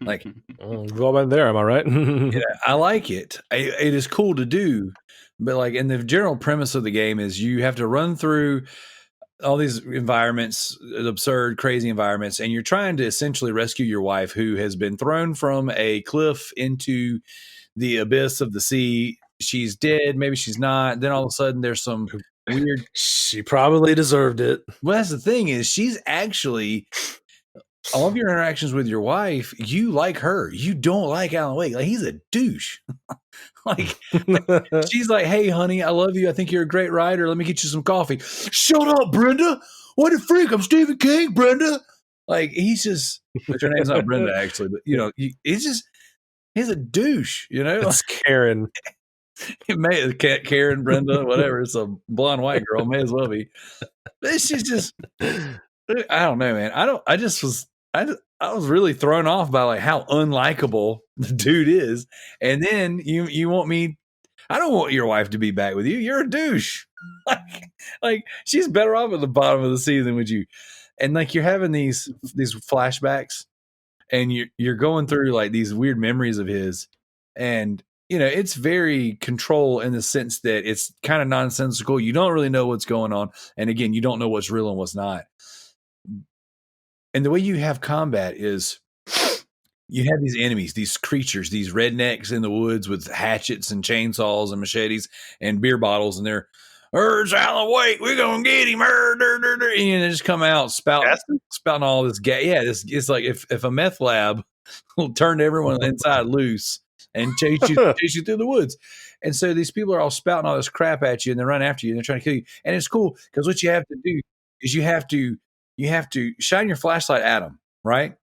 Like, we've all been there. Am I right? I like it. It is cool to do, but like, and the general premise of the game is you have to run through all these environments, absurd, crazy environments, and you're trying to essentially rescue your wife, who has been thrown from a cliff into the abyss of the sea. She's dead. Maybe she's not. Then all of a sudden there's some weird. She probably deserved it. Well, that's the thing, is she's actually, all of your interactions with your wife, you like her. You don't like Alan Wake. Like, he's a douche. like she's like, "Hey, honey, I love you. I think you're a great writer. Let me get you some coffee." "Shut up, Brenda. What a freak. I'm Stephen King, Brenda." Like, he's just, but her name's not Brenda, actually, but he's a douche, It's Karen. Karen, Brenda, whatever. It's a blonde white girl. May as well be. But she's just, I don't know, man. I was really thrown off by like how unlikable the dude is. And then you want me, I don't want your wife to be back with you. You're a douche. like she's better off at the bottom of the sea than with you. And like you're having these flashbacks and you're going through like these weird memories of his, and it's very control in the sense that it's kind of nonsensical. You don't really know what's going on, and again, you don't know what's real and what's not. And the way you have combat is you have these enemies, these creatures, these rednecks in the woods with hatchets and chainsaws and machetes and beer bottles, and they're, "It's Alan Wake, we're gonna get him!" And they just come out spouting all this gas. Yeah, it's like if a meth lab turned everyone inside loose and chase you through the woods. And so these people are all spouting all this crap at you, and they run after you, and they're trying to kill you. And it's cool because what you have to do is you have to shine your flashlight at them, right?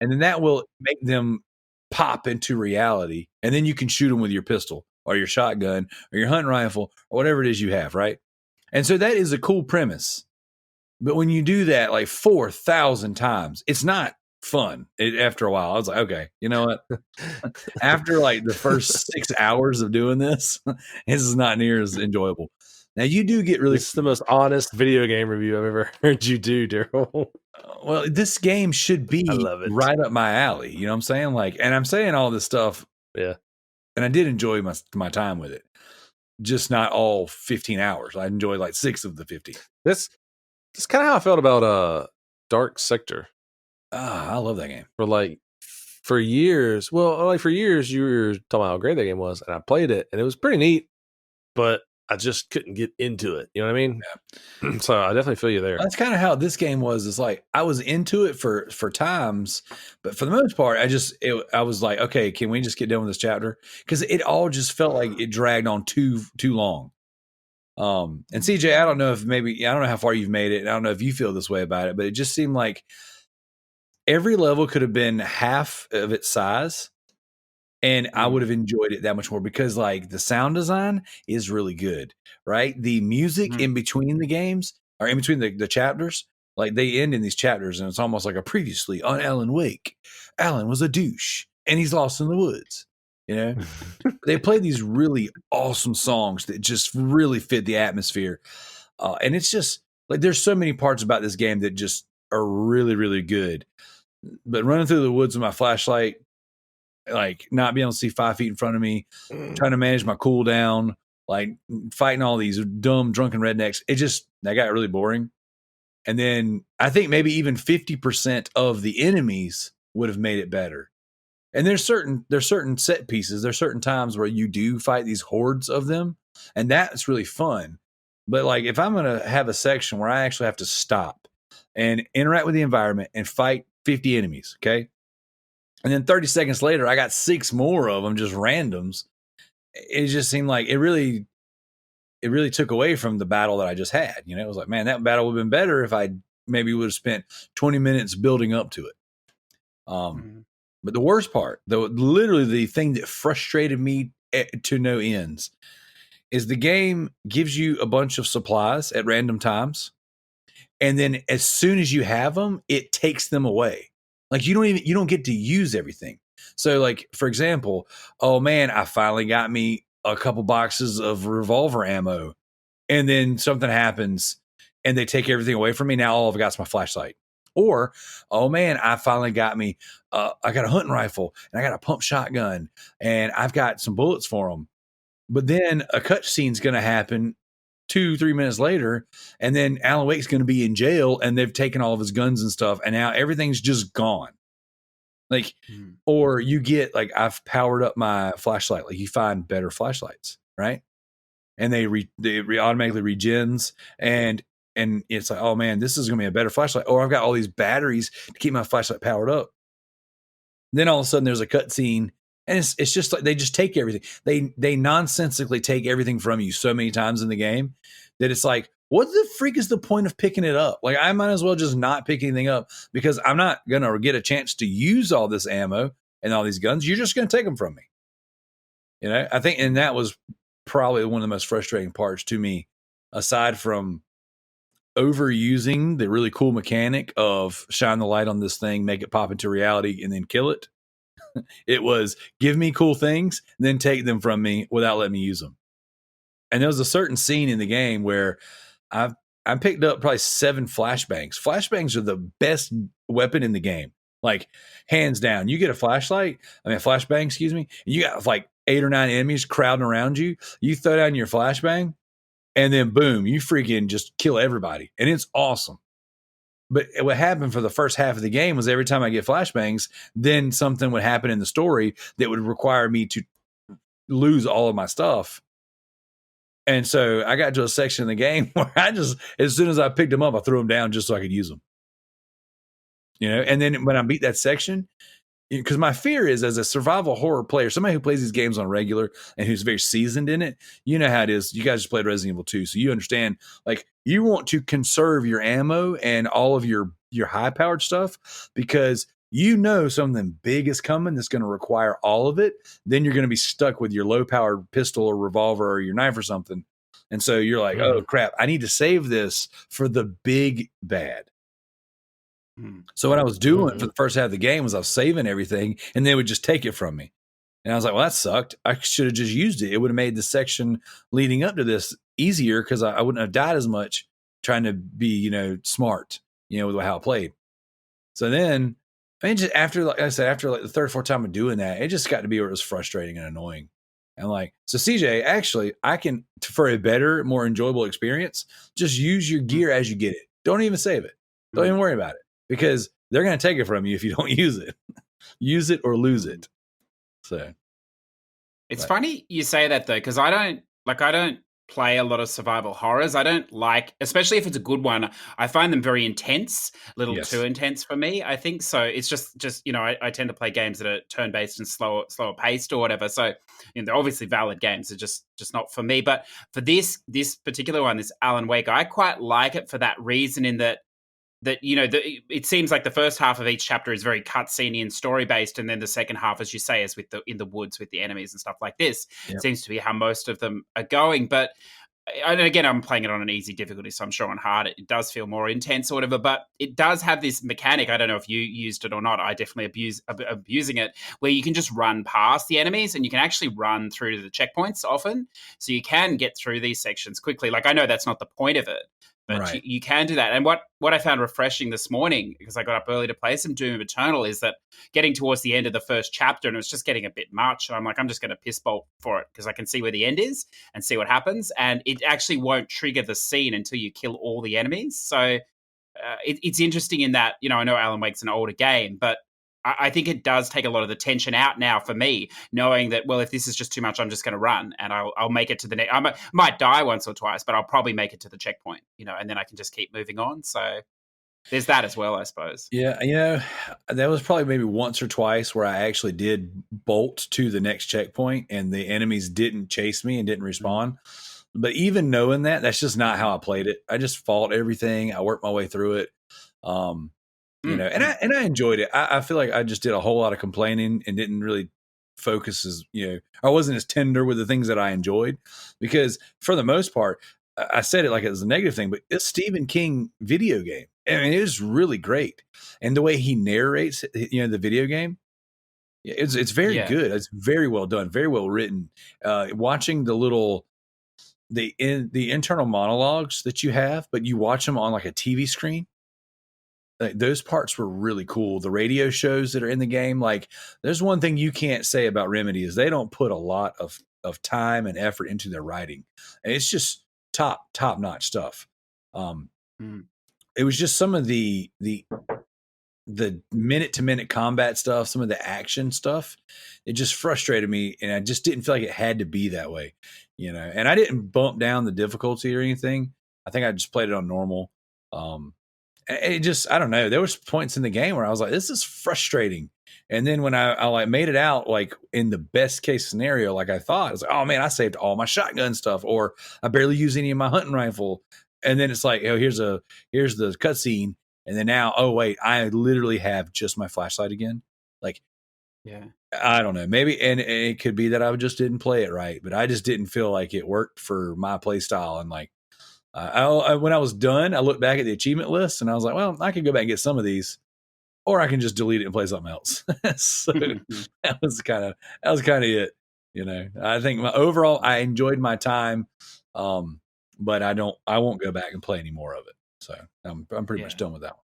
And then that will make them pop into reality. And then you can shoot them with your pistol or your shotgun or your hunting rifle or whatever it is you have, right? And so that is a cool premise. But when you do that like 4,000 times, it's not fun. After a while, I was like, okay, you know what? After like the first 6 hours of doing this is not near as enjoyable. Now you do get really. This is the most honest video game review I've ever heard you do, Darrell. Well, this game should be right up my alley. You know what I'm saying? Like, and I'm saying all this stuff. Yeah. And I did enjoy my time with it. Just not all 15 hours. I enjoyed like 6 of the 15. That's kind of how I felt about Dark Sector. I love that game. For years. Well, like for years, you were talking about how great that game was, and I played it, and it was pretty neat, but I just couldn't get into it. You know what I mean? Yeah. So I definitely feel you there. That's kind of how this game was. It's like I was into it for times, but for the most part, I was like, okay, can we just get done with this chapter? Because it all just felt like it dragged on too long. And CJ, I don't know how far you've made it. And I don't know if you feel this way about it, but it just seemed like every level could have been half of its size, and I would have enjoyed it that much more because like the sound design is really good, right? The music in between the games or in between the chapters, like they end in these chapters and it's almost like a previously on Alan Wake. Alan was a douche and he's lost in the woods. They play these really awesome songs that just really fit the atmosphere. And it's just like, there's so many parts about this game that just are really, really good. But running through the woods with my flashlight, like not being able to see 5 feet in front of me, trying to manage my cooldown, like fighting all these dumb drunken rednecks. That got really boring. And then I think maybe even 50% of the enemies would have made it better. And there's certain set pieces. There's certain times where you do fight these hordes of them, and that's really fun. But like if I'm going to have a section where I actually have to stop and interact with the environment and fight 50 enemies, okay? And then 30 seconds later, I got 6 more of them, just randoms. It just seemed like it really took away from the battle that I just had. It was like, man, that battle would have been better if I maybe would have spent 20 minutes building up to it. But the worst part, though, literally the thing that frustrated me to no ends, is the game gives you a bunch of supplies at random times. And then as soon as you have them, it takes them away. Like you don't get to use everything. So like, for example, oh man, I finally got me a couple boxes of revolver ammo, and then something happens and they take everything away from me. Now all I've got is my flashlight. Or, oh man, I finally got me, I got a hunting rifle and I got a pump shotgun and I've got some bullets for them. But then a cutscene's going to happen 2-3 minutes later, and then Alan Wake's going to be in jail and they've taken all of his guns and stuff, and now everything's just gone. Like, or you get like, I've powered up my flashlight. Like you find better flashlights, right? And they automatically regens, and it's like, oh man, this is going to be a better flashlight. Or I've got all these batteries to keep my flashlight powered up. Then all of a sudden there's a cutscene, and it's just like they just take everything. They nonsensically take everything from you so many times in the game that it's like, what the freak is the point of picking it up? Like I might as well just not pick anything up because I'm not going to get a chance to use all this ammo and all these guns. You're just going to take them from me. I think, and that was probably one of the most frustrating parts to me, aside from overusing the really cool mechanic of shine the light on this thing, make it pop into reality, and then kill it. It was give me cool things, then take them from me without letting me use them. And there was a certain scene in the game where I picked up probably 7 flashbangs. Flashbangs are the best weapon in the game, like hands down. You get a flashbang, excuse me, and you got like 8 or 9 enemies crowding around you. You throw down your flashbang, and then boom, you freaking just kill everybody, and it's awesome. But what happened for the first half of the game was every time I get flashbangs, then something would happen in the story that would require me to lose all of my stuff. And so I got to a section in the game where I just, as soon as I picked them up, I threw them down just so I could use them. And then when I beat that section, because my fear is, as a survival horror player, somebody who plays these games on regular and who's very seasoned in it, you know how it is. You guys just played Resident Evil 2, so you understand, like, you want to conserve your ammo and all of your high-powered stuff because you know something big is coming that's going to require all of it. Then you're going to be stuck with your low-powered pistol or revolver or your knife or something. And so you're like, oh, crap, I need to save this for the big bad. So what I was doing for the first half of the game was I was saving everything, and they would just take it from me. And I was like, well, that sucked. I should have just used it. It would have made the section leading up to this easier because I wouldn't have died as much trying to be, smart, with how I played. So then, just after, like I said, after like the third, fourth time of doing that, it just got to be where it was frustrating and annoying. And like, so CJ, actually, I can, for a better, more enjoyable experience, just use your gear as you get it. Don't even save it. Don't even worry about it. Because they're going to take it from you if you don't use it. Use it or lose it. So it's funny you say that though, because I don't play a lot of survival horrors. I don't like, especially if it's a good one, I find them very intense, a little too intense for me, I think. So it's just I tend to play games that are turn-based and slower paced or whatever. So they're obviously valid games. They're just not for me. But for this particular one, this Alan Wake, I quite like it for that reason, in that it seems like the first half of each chapter is very cutscene and story based, and then the second half, as you say, is in the woods with the enemies and stuff like this. Yep. Seems to be how most of them are going. But and again, I'm playing it on an easy difficulty, so I'm sure on hard it does feel more intense or whatever. But it does have this mechanic. I don't know if you used it or not. I definitely abusing it, where you can just run past the enemies and you can actually run through to the checkpoints often, so you can get through these sections quickly. Like, I know that's not the point of it, but right. you can do that. And what I found refreshing this morning, because I got up early to play some Doom Eternal, is that getting towards the end of the first chapter, and it was just getting a bit much. And I'm like, I'm just going to piss bolt for it because I can see where the end is and see what happens. And it actually won't trigger the scene until you kill all the enemies. So it's interesting in that, I know Alan Wake's an older game, but I think it does take a lot of the tension out now for me, knowing that, well, if this is just too much, I'm just going to run and I'll make it to the next. I might die once or twice, but I'll probably make it to the checkpoint, and then I can just keep moving on. So there's that as well, I suppose. Yeah, that was probably maybe once or twice where I actually did bolt to the next checkpoint and the enemies didn't chase me and didn't respawn. But even knowing that, that's just not how I played it. I just fought everything. I worked my way through it. And I enjoyed it. I feel like I just did a whole lot of complaining and didn't really focus as, I wasn't as tender with the things that I enjoyed, because for the most part, I said it like it was a negative thing, but it's Stephen King video game. I mean, it is really great. And the way he narrates, the video game, it's very good. It's very well done, very well written. Watching the internal monologues that you have, but you watch them on like a TV screen. Like, those parts were really cool. The radio shows that are in the game, like, there's one thing you can't say about Remedy is they don't put a lot of time and effort into their writing, and it's just top notch stuff. It was just some of the minute to minute combat stuff, some of the action stuff. It just frustrated me, and I just didn't feel like it had to be that way, And I didn't bump down the difficulty or anything. I think I just played it on normal. It just, I don't know. There was points in the game where I was like, this is frustrating. And then when I like made it out, like in the best case scenario, like I thought, I was like, oh man, I saved all my shotgun stuff, or I barely used any of my hunting rifle. And then it's like, oh, here's the cutscene. And then now, oh wait, I literally have just my flashlight again. Like, yeah, I don't know. Maybe, and it could be that I just didn't play it right, but I just didn't feel like it worked for my play style. And like, When I was done, I looked back at the achievement list and I was like, well, I could go back and get some of these, or I can just delete it and play something else. So that was kind of it. I think I enjoyed my time, but I won't go back and play any more of it. So I'm pretty much done with that one.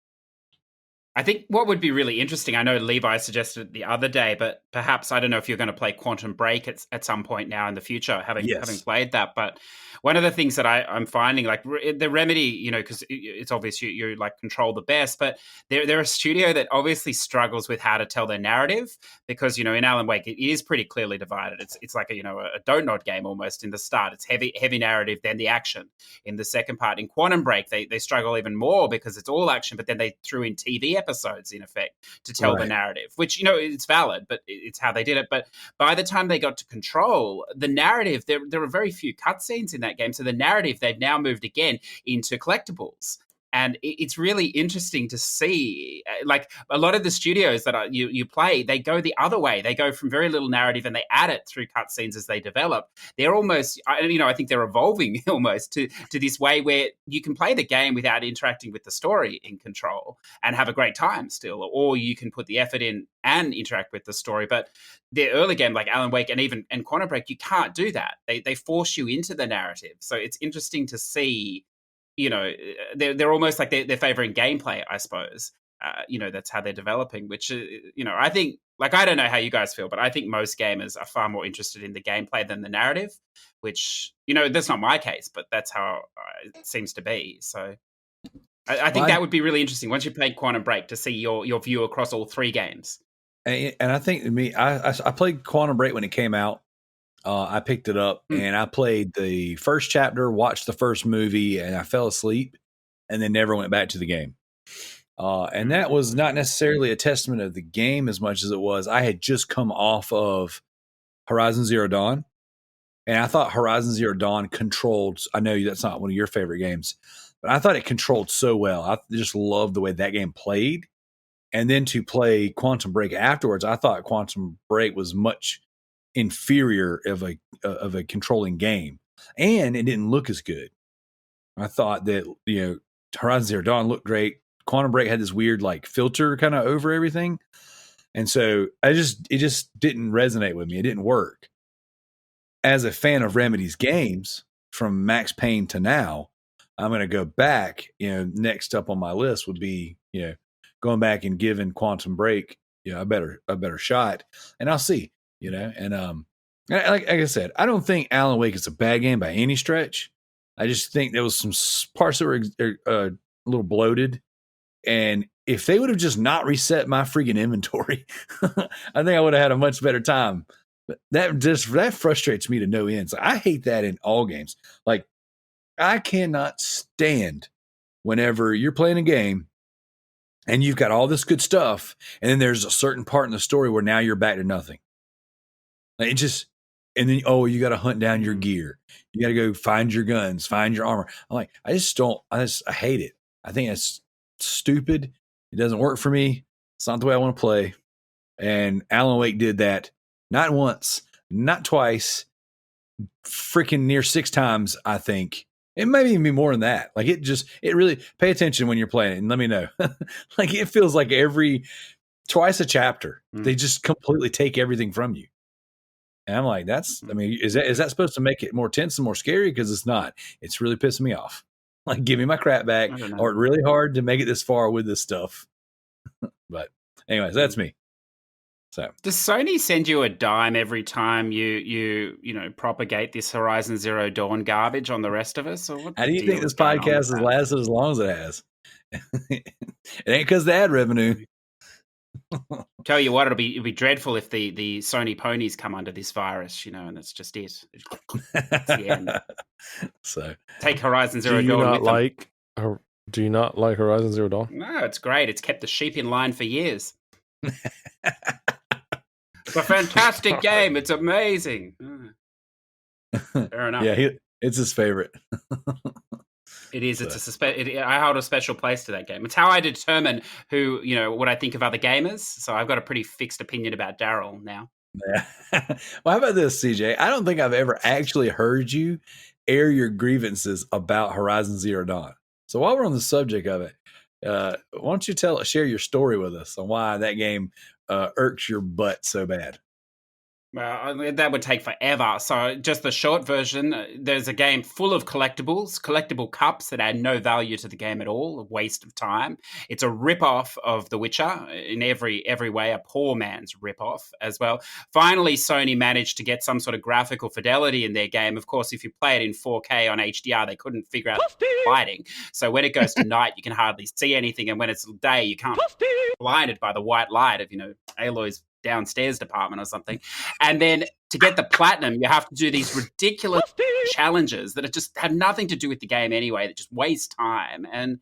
I think what would be really interesting, I know Levi suggested it the other day, but perhaps, I don't know if you're going to play Quantum Break at some point now in the future, having played that. But one of the things that I'm finding, like the Remedy, because it's obvious you like Control the best, but they're a studio that obviously struggles with how to tell their narrative, because, in Alan Wake, it is pretty clearly divided. It's like a Don't Nod game almost in the start. It's heavy narrative, then the action in the second part. In Quantum Break, they struggle even more because it's all action, but then they threw in TV episodes in effect to tell the narrative, which it's valid, but it's how they did it. But by the time they got to Control, the narrative, there were very few cutscenes in that game, so the narrative, they've now moved again into collectibles. And it's really interesting to see, like a lot of the studios that you play, they go the other way. They go from very little narrative and they add it through cutscenes as they develop. They're almost, I think they're evolving almost to this way where you can play the game without interacting with the story in Control and have a great time still, or you can put the effort in and interact with the story. But the early game, like Alan Wake and Quantum Break, you can't do that. They force you into the narrative. So it's interesting to see. They're almost like they're favoring gameplay, I suppose. That's how they're developing, which, I think, like, I don't know how you guys feel, but I think most gamers are far more interested in the gameplay than the narrative, which, that's not my case, but that's how it seems to be. So I think that would be really interesting once you played Quantum Break to see your view across all three games. And I think I played Quantum Break when it came out. I picked it up and I played the first chapter, watched the first movie, and I fell asleep and then never went back to the game. And that was not necessarily a testament of the game as much as it was I had just come off of Horizon Zero Dawn, and I thought Horizon Zero Dawn controlled. I know that's not one of your favorite games, but I thought it controlled so well. I just loved the way that game played. And then to play Quantum Break afterwards, I thought Quantum Break was much inferior of a controlling game, and it didn't look as good. I thought that Horizon Zero Dawn looked great. Quantum Break had this weird like filter kind of over everything, and so it just didn't resonate with me. It didn't work. As a fan of Remedy's games from Max Payne to now, I'm going to go back. Next up on my list would be going back and giving Quantum Break a better shot, and I'll see. Like I said, I don't think Alan Wake is a bad game by any stretch. I just think there was some parts that were a little bloated. And if they would have just not reset my freaking inventory, I think I would have had a much better time. But that frustrates me to no end. So I hate that in all games. Like, I cannot stand whenever you're playing a game and you've got all this good stuff, and then there's a certain part in the story where now you're back to nothing. And then, you got to hunt down your gear. You got to go find your guns, find your armor. I'm like, I hate it. I think it's stupid. It doesn't work for me. It's not the way I want to play. And Alan Wake did that not once, not twice, freaking near 6 times, I think. It might even be more than that. Like, it really, pay attention when you're playing it and let me know. Like, it feels like twice a chapter, they just completely take everything from you. And I'm like, is that supposed to make it more tense and more scary? Because it's not. It's really pissing me off. Like, give me my crap back. I worked really hard to make it this far with this stuff. But anyways, that's me. So does Sony send you a dime every time you propagate this Horizon Zero Dawn garbage on the rest of us? Or what? How do you think this podcast has lasted as long as it has? It ain't because of the ad revenue. Tell you what, it'll be dreadful if the Sony ponies come under this virus, and that's just it. That's the end. So take Horizon Zero Dawn. Do you not like Horizon Zero Dawn? No, it's great. It's kept the sheep in line for years. It's a fantastic game. It's amazing. Fair enough. Yeah, it's his favorite. It is. I hold a special place to that game. It's how I determine what I think of other gamers. So I've got a pretty fixed opinion about Darrell now. Yeah. Well, how about this, CJ? I don't think I've ever actually heard you air your grievances about Horizon Zero Dawn. So while we're on the subject of it, why don't you share your story with us on why that game irks your butt so bad? Well, that would take forever. So, just the short version, there's a game full of collectible cups that add no value to the game at all, a waste of time. It's a rip-off of The Witcher in every way, a poor man's rip-off as well. Finally, Sony managed to get some sort of graphical fidelity in their game. Of course, if you play it in 4K on HDR, they couldn't figure out lighting. So when it goes to night, you can hardly see anything, and when it's day, you can't be blinded by the white light of, Aloy's downstairs department or something. And then to get the platinum, you have to do these ridiculous challenges that just have nothing to do with the game anyway, that just waste time. And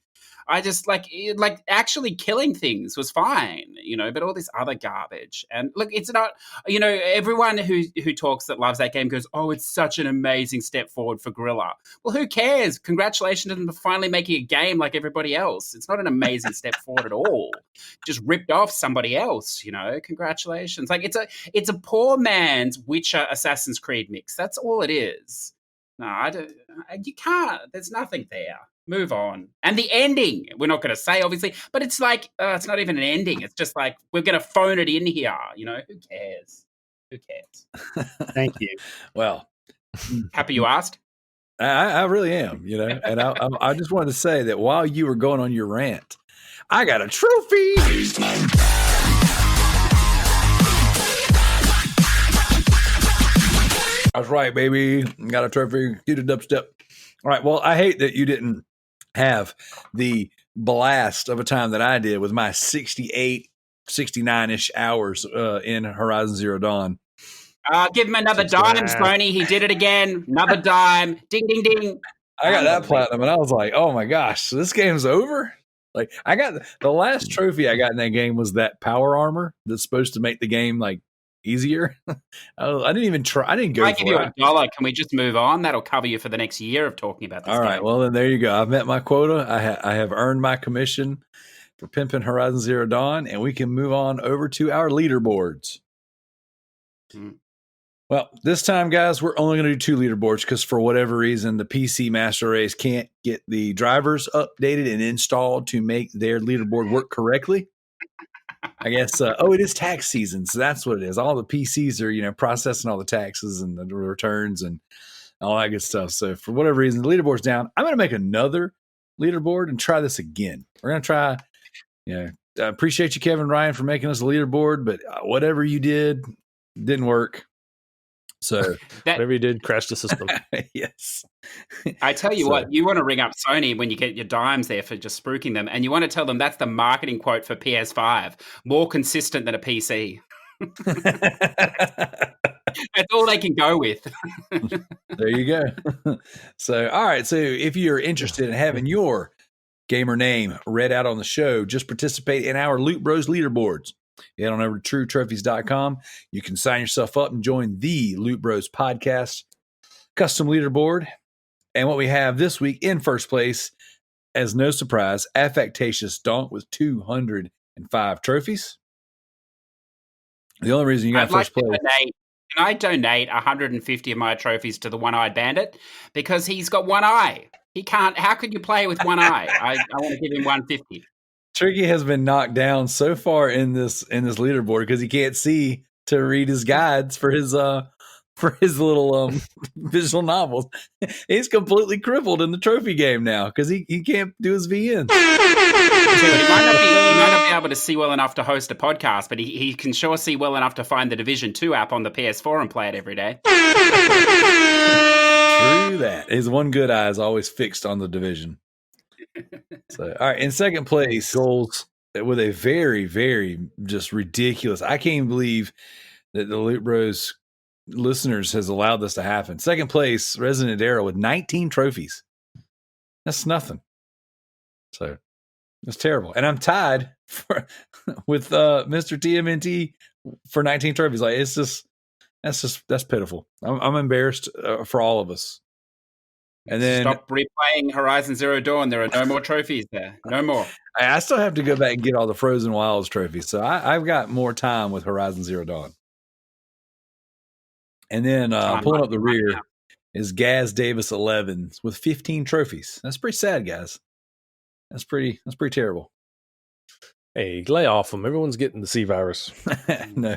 I just like actually killing things was fine, but all this other garbage. And look, it's not, everyone who talks that loves that game goes, oh, it's such an amazing step forward for Guerrilla. Well, who cares? Congratulations on finally making a game like everybody else. It's not an amazing step forward at all. Just ripped off somebody else, congratulations. Like it's a poor man's Witcher Assassin's Creed mix. That's all it is. No, you can't. There's nothing there. Move on. And the ending, we're not going to say, obviously, but it's like, it's not even an ending. It's just like, we're going to phone it in here. Who cares? Who cares? Thank you. Well, happy you asked. I really am, and I just wanted to say that while you were going on your rant, I got a trophy. That's right, baby. Got a trophy. Do the dubstep. All right. Well, I hate that you didn't have the blast of a time that I did with my 68, 69-ish hours in Horizon Zero Dawn. Give him another dime, Sony. He did it again. Another dime. Ding, ding, ding. I got that platinum, and I was like, oh, my gosh, so this game's over? Like, I got the last trophy I got in that game was that power armor that's supposed to make the game, like, easier. I didn't even try. I didn't go. I give you $1. Can we just move on? That'll cover you for the next year of talking about this. All right. Game. Well, then there you go. I've met my quota. I have earned my commission for pimping Horizon Zero Dawn, and we can move on over to our leaderboards. Well, this time, guys, we're only going to do 2 leaderboards because for whatever reason, the PC Master Race can't get the drivers updated and installed to make their leaderboard work correctly. I guess, it is tax season, so that's what it is. All the PCs are, processing all the taxes and the returns and all that good stuff. So for whatever reason, the leaderboard's down. I'm going to make another leaderboard and try this again. We're going to try, I appreciate you, Kevin Ryan, for making us a leaderboard, but whatever you did didn't work. So whatever you did crashed the system. Yes. I tell you what, you want to ring up Sony when you get your dimes there for just spruiking them, and you want to tell them that's the marketing quote for PS5, more consistent than a PC. That's all they can go with. There you go. So, all right. So if you're interested in having your gamer name read out on the show, just participate in our Loot Bros leaderboards. Head on over to truetrophies.com. You can sign yourself up and join the Loot Bros podcast custom leaderboard. And what we have this week in first place, as no surprise, Affectatious Donk with 205 trophies. The only reason you got first place. Can I donate 150 of my trophies to the One-Eyed Bandit? Because he's got one eye. He can't. How could you play with one eye? I want to give him 150. Tricky has been knocked down so far in this leaderboard because he can't see to read his guides for his little visual novels. He's completely crippled in the trophy game now because he can't do his VN. He might not be able to see well enough to host a podcast, but he can sure see well enough to find the Division 2 app on the PS4 and play it every day. True that. His one good eye is always fixed on the Division. So, all right, in second place, goals with a very, very just ridiculous. I can't believe that the Loot Bros listeners has allowed this to happen. Second place, Residentdarrell with 19 trophies. That's nothing. So that's terrible. And I'm tied with Mr. TMNT for 19 trophies. Like that's pitiful. I'm embarrassed for all of us. And then stop replaying Horizon Zero Dawn. There are no more trophies there. No more. I still have to go back and get all the Frozen Wilds trophies. So I've got more time with Horizon Zero Dawn. And then pulling up the rear, is Gaz Davis 11 with 15 trophies. That's pretty sad, guys. That's pretty terrible. Hey, lay off them. Everyone's getting the C virus. No.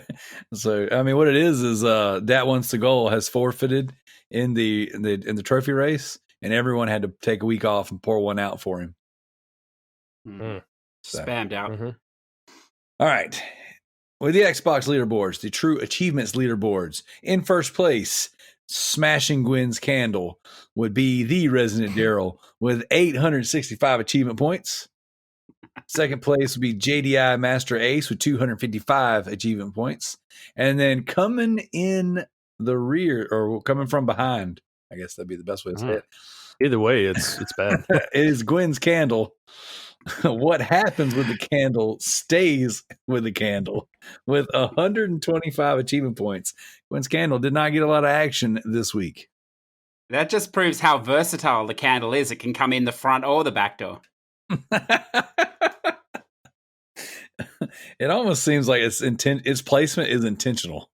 So I mean, what it is Dat One Seagull has forfeited in the trophy race, and everyone had to take a week off and pour one out for him. So. Spammed out. Mm-hmm. All right. With the Xbox leaderboards, the True Achievements leaderboards, in first place, smashing Gwen's candle would be the Residentdarrell with 865 achievement points. Second place would be JDI Master Ace with 255 achievement points. And then coming in the rear, or coming from behind, I guess that'd be the best way to say it. Either way, it's bad. It is Gwen's candle. What happens with the candle stays with the candle with 125 achievement points. Gwen's candle did not get a lot of action this week. That just proves how versatile the candle is. It can come in the front or the back door. It almost seems like its placement is intentional.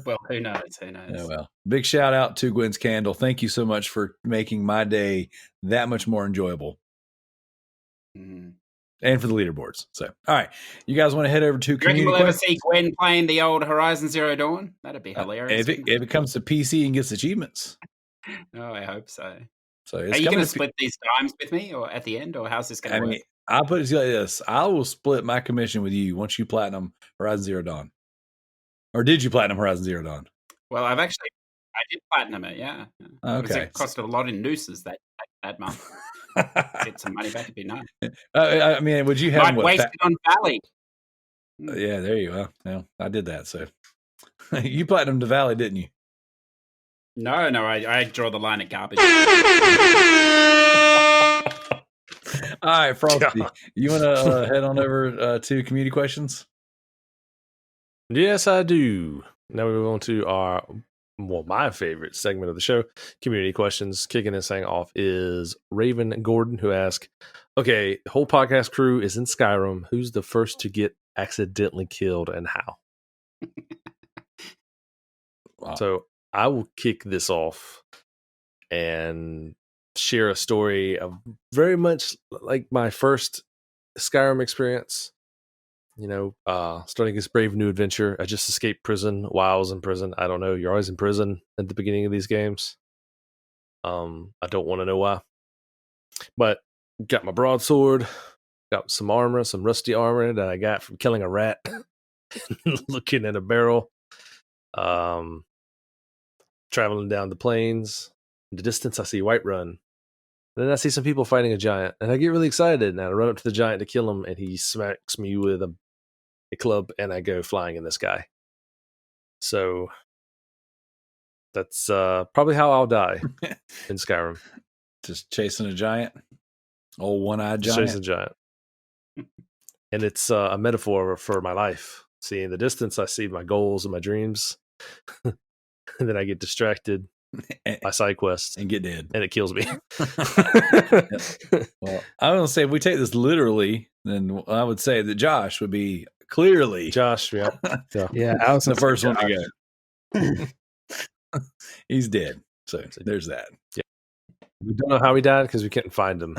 Well, who knows? Who knows? Yeah, well, big shout out to Gwen's candle. Thank you so much for making my day that much more enjoyable. And for the leaderboards. So, all right, you guys want to head over to community? We'll ever see Gwen playing the old Horizon Zero Dawn? That'd be hilarious. If it comes to PC and gets achievements. Oh, I hope so. So, are you going to split these dimes with me, or at the end, or how's this going to work? I'll put it like this: I will split my commission with you once you platinum Horizon Zero Dawn. Or did you platinum Horizon Zero Dawn? Well, I did platinum it. Yeah. Okay. It cost a lot in nooses that month. Get some money back, it'd be nice. I mean, would you have wasted on Valley? Yeah, there you go. Well, I did that. So you platinumed the Valley, didn't you? No, I draw the line at garbage. All right, Frosty, you want to head on over to community questions? Yes, I do. Now we move on to my favorite segment of the show, community questions. Kicking this thing off is Raven Gordon, who asked, okay, the whole podcast crew is in Skyrim. Who's the first to get accidentally killed and how? Wow. So I will kick this off and share a story of very much like my first Skyrim experience. Starting this brave new adventure. I just escaped prison while I was in prison. I don't know. You're always in prison at the beginning of these games. I don't want to know why. But got my broadsword, got some armor, some rusty armor that I got from killing a rat, looking at a barrel. Traveling down the plains. In the distance, I see Whiterun. Then I see some people fighting a giant, and I get really excited. And I run up to the giant to kill him, and he smacks me with a club, and I go flying in the sky. So that's probably how I'll die in Skyrim. Just chasing a giant, old one-eyed giant. Chasing a giant, and it's a metaphor for my life. See, in the distance, I see my goals and my dreams, and then I get distracted by side quests and get dead, and it kills me. Well, I would say if we take this literally, then I would say that Josh would be clearly Josh. Yeah, yeah. I was the first one to go. He's dead. So there's that. Yeah, we don't know how he died because we couldn't find him.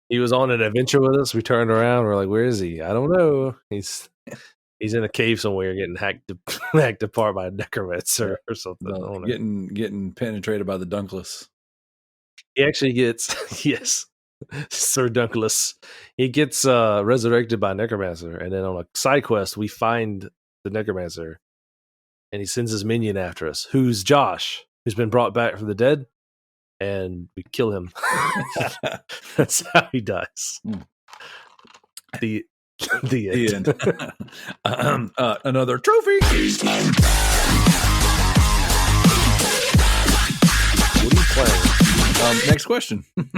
He was on an adventure with us. We turned around. We're like, "Where is he? I don't know. He's in a cave somewhere, getting hacked apart by a necromancer or something. No, getting penetrated by the Dunkless. He actually gets yes, Sir Dunkless. He gets resurrected by a necromancer, and then on a side quest, we find the necromancer, and he sends his minion after us, who's Josh, who's been brought back from the dead, and we kill him. That's how he dies. The end. Another trophy. What are you playing? Next question. What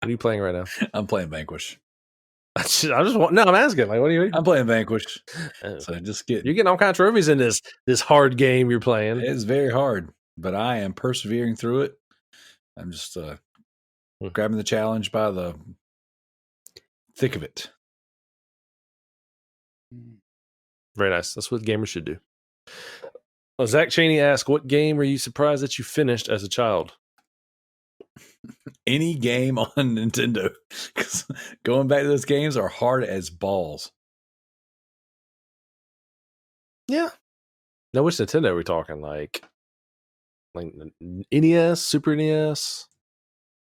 are you playing right now? I'm playing Vanquish. I'm asking. Like, what are you? I'm playing Vanquish. So you're getting all kinds of trophies in this hard game you're playing. It's very hard, but I am persevering through it. I'm just grabbing the challenge by the thick of it. Very nice. That's what gamers should do. Zach Cheney asked, "What game are you surprised that you finished as a child?" Any game on Nintendo. Because going back to those games are hard as balls. Yeah. Now, which Nintendo are we talking? Like NES, Super NES?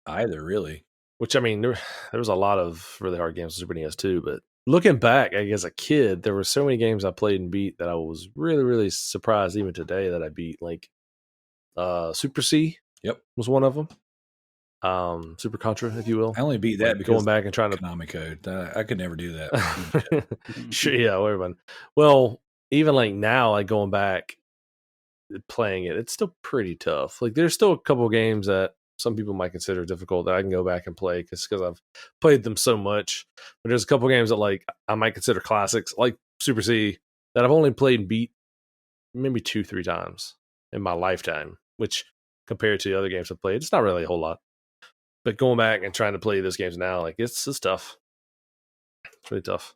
Either, really. Which, I mean, there was a lot of really hard games on Super NES too. But looking back, like, as a kid, there were so many games I played and beat that I was really, really surprised even today that I beat. Like Super C was one of them. Super Contra, if you will. I only beat that like because going back and trying to Konami code. I could never do that. Sure, yeah, everyone. Well, even like now, like going back playing it, it's still pretty tough. Like there's still a couple games that some people might consider difficult that I can go back and play because I've played them so much. But there's a couple games that like I might consider classics, like Super C, that I've only played and beat maybe 2-3 times in my lifetime, which compared to the other games I've played, it's not really a whole lot. But going back and trying to play those games now, like it's tough. It's really tough.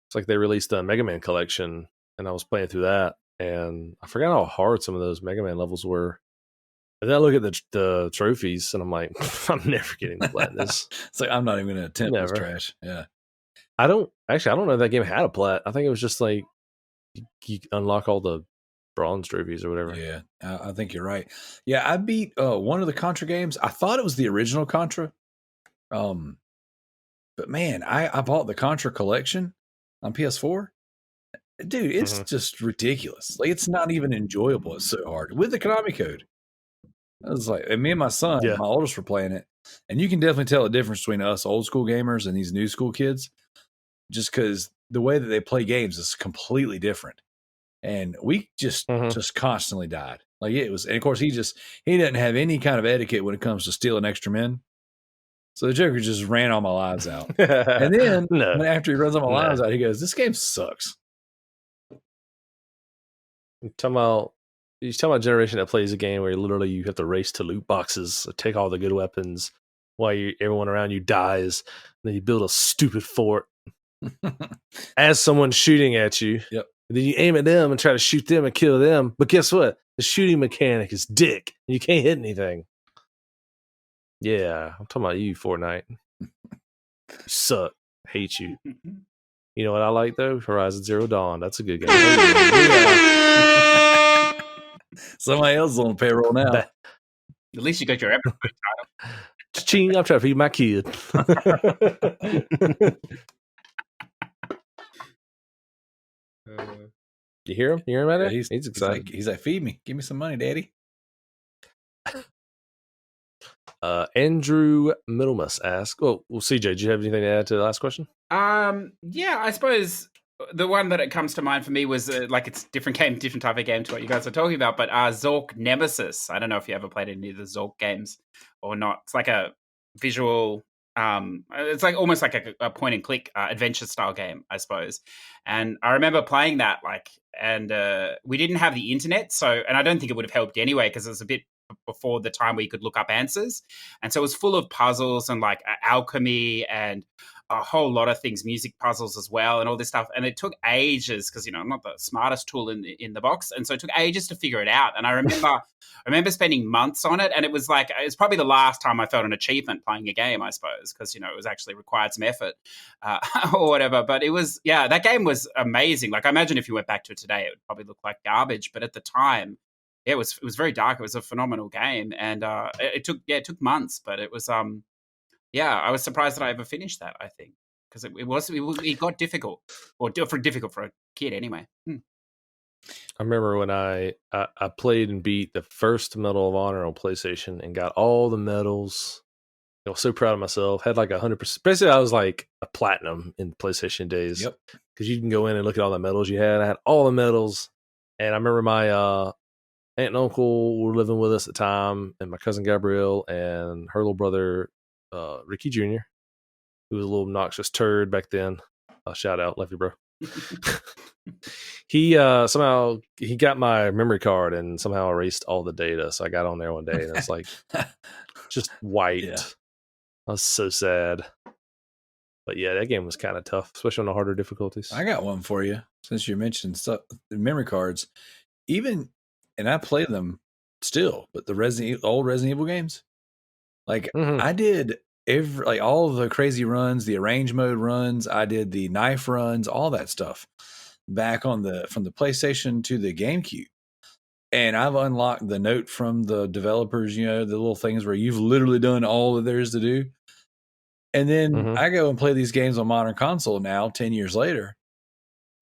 It's like they released the Mega Man collection, and I was playing through that, and I forgot how hard some of those Mega Man levels were. And then I look at the trophies, and I'm like, I'm never getting the Plat in this. It's like I'm not even going to attempt this trash. Yeah. I don't know if that game had a Plat. I think it was just like you unlock all the bronze trophies or whatever. Yeah, I think you're right. Yeah, I beat one of the Contra games. I thought it was the original Contra. But man, I bought the Contra collection on PS4. Dude, it's just ridiculous. Like it's not even enjoyable. It's so hard. With the Konami code. I was like, and me and my son, my oldest, were playing it. And you can definitely tell the difference between us old school gamers and these new school kids. Just because the way that they play games is completely different. And we just constantly died. Like it was, and of course he doesn't have any kind of etiquette when it comes to stealing extra men. So the Joker just ran all my lives out. And then after he runs all my lives out, he goes, "This game sucks." You're talking about a generation that plays a game where literally you have to race to loot boxes, take all the good weapons while everyone around you dies, and then you build a stupid fort as someone's shooting at you. Yep. And then you aim at them and try to shoot them and kill them. But guess what? The shooting mechanic is dick. And you can't hit anything. Yeah, I'm talking about you, Fortnite. You suck. Hate you. You know what I like, though? Horizon Zero Dawn. That's a good game. Somebody else is on payroll now. At least you got your episode title. Ching, I'm trying to feed my kid. You hear him? You hear him at it? He's excited. He's like, "Feed me. Give me some money, Daddy." Andrew Middlemas asked, well, CJ, did you have anything to add to the last question? Yeah, I suppose the one that it comes to mind for me was like it's different type of game to what you guys are talking about, but Zork Nemesis. I don't know if you ever played any of the Zork games or not. It's like a visual, it's like almost like a point and click adventure style game, I suppose. And I remember playing that and we didn't have the internet, and I don't think it would have helped anyway because it was a bit before the time where you could look up answers. And so it was full of puzzles and like alchemy and a whole lot of things, music puzzles as well, and all this stuff. And it took ages because, I'm not the smartest tool in the box. And so it took ages to figure it out. And I remember spending months on it. And it was probably the last time I felt an achievement playing a game, I suppose, because, it was actually required some effort or whatever. But it was, that game was amazing. Like I imagine if you went back to it today, it would probably look like garbage. But at the time, it was very dark. It was a phenomenal game. And it took months, but it was, I was surprised that I ever finished that, I think, because it got difficult, or difficult for a kid anyway. I remember when I played and beat the first Medal of Honor on PlayStation and got all the medals. I was so proud of myself. Had like 100%. Basically, I was like a platinum in PlayStation days. Yep. Because you can go in and look at all the medals you had. I had all the medals. And I remember my aunt and uncle were living with us at the time, and my cousin Gabrielle and her little brother, Ricky Jr., who was a little obnoxious turd back then. Shout out, love you, bro. He somehow he got my memory card and somehow erased all the data. So I got on there one day and it's like just white. Yeah. I was so sad. But yeah, that game was kind of tough, especially on the harder difficulties. I got one for you since you mentioned memory cards. even, and I play them still, but the old Resident Evil games, like I did all of the crazy runs, the arrange mode runs, I did the knife runs, all that stuff back from the PlayStation to the GameCube. And I've unlocked the note from the developers, the little things where you've literally done all that there is to do. And then I go and play these games on modern console now, 10 years later,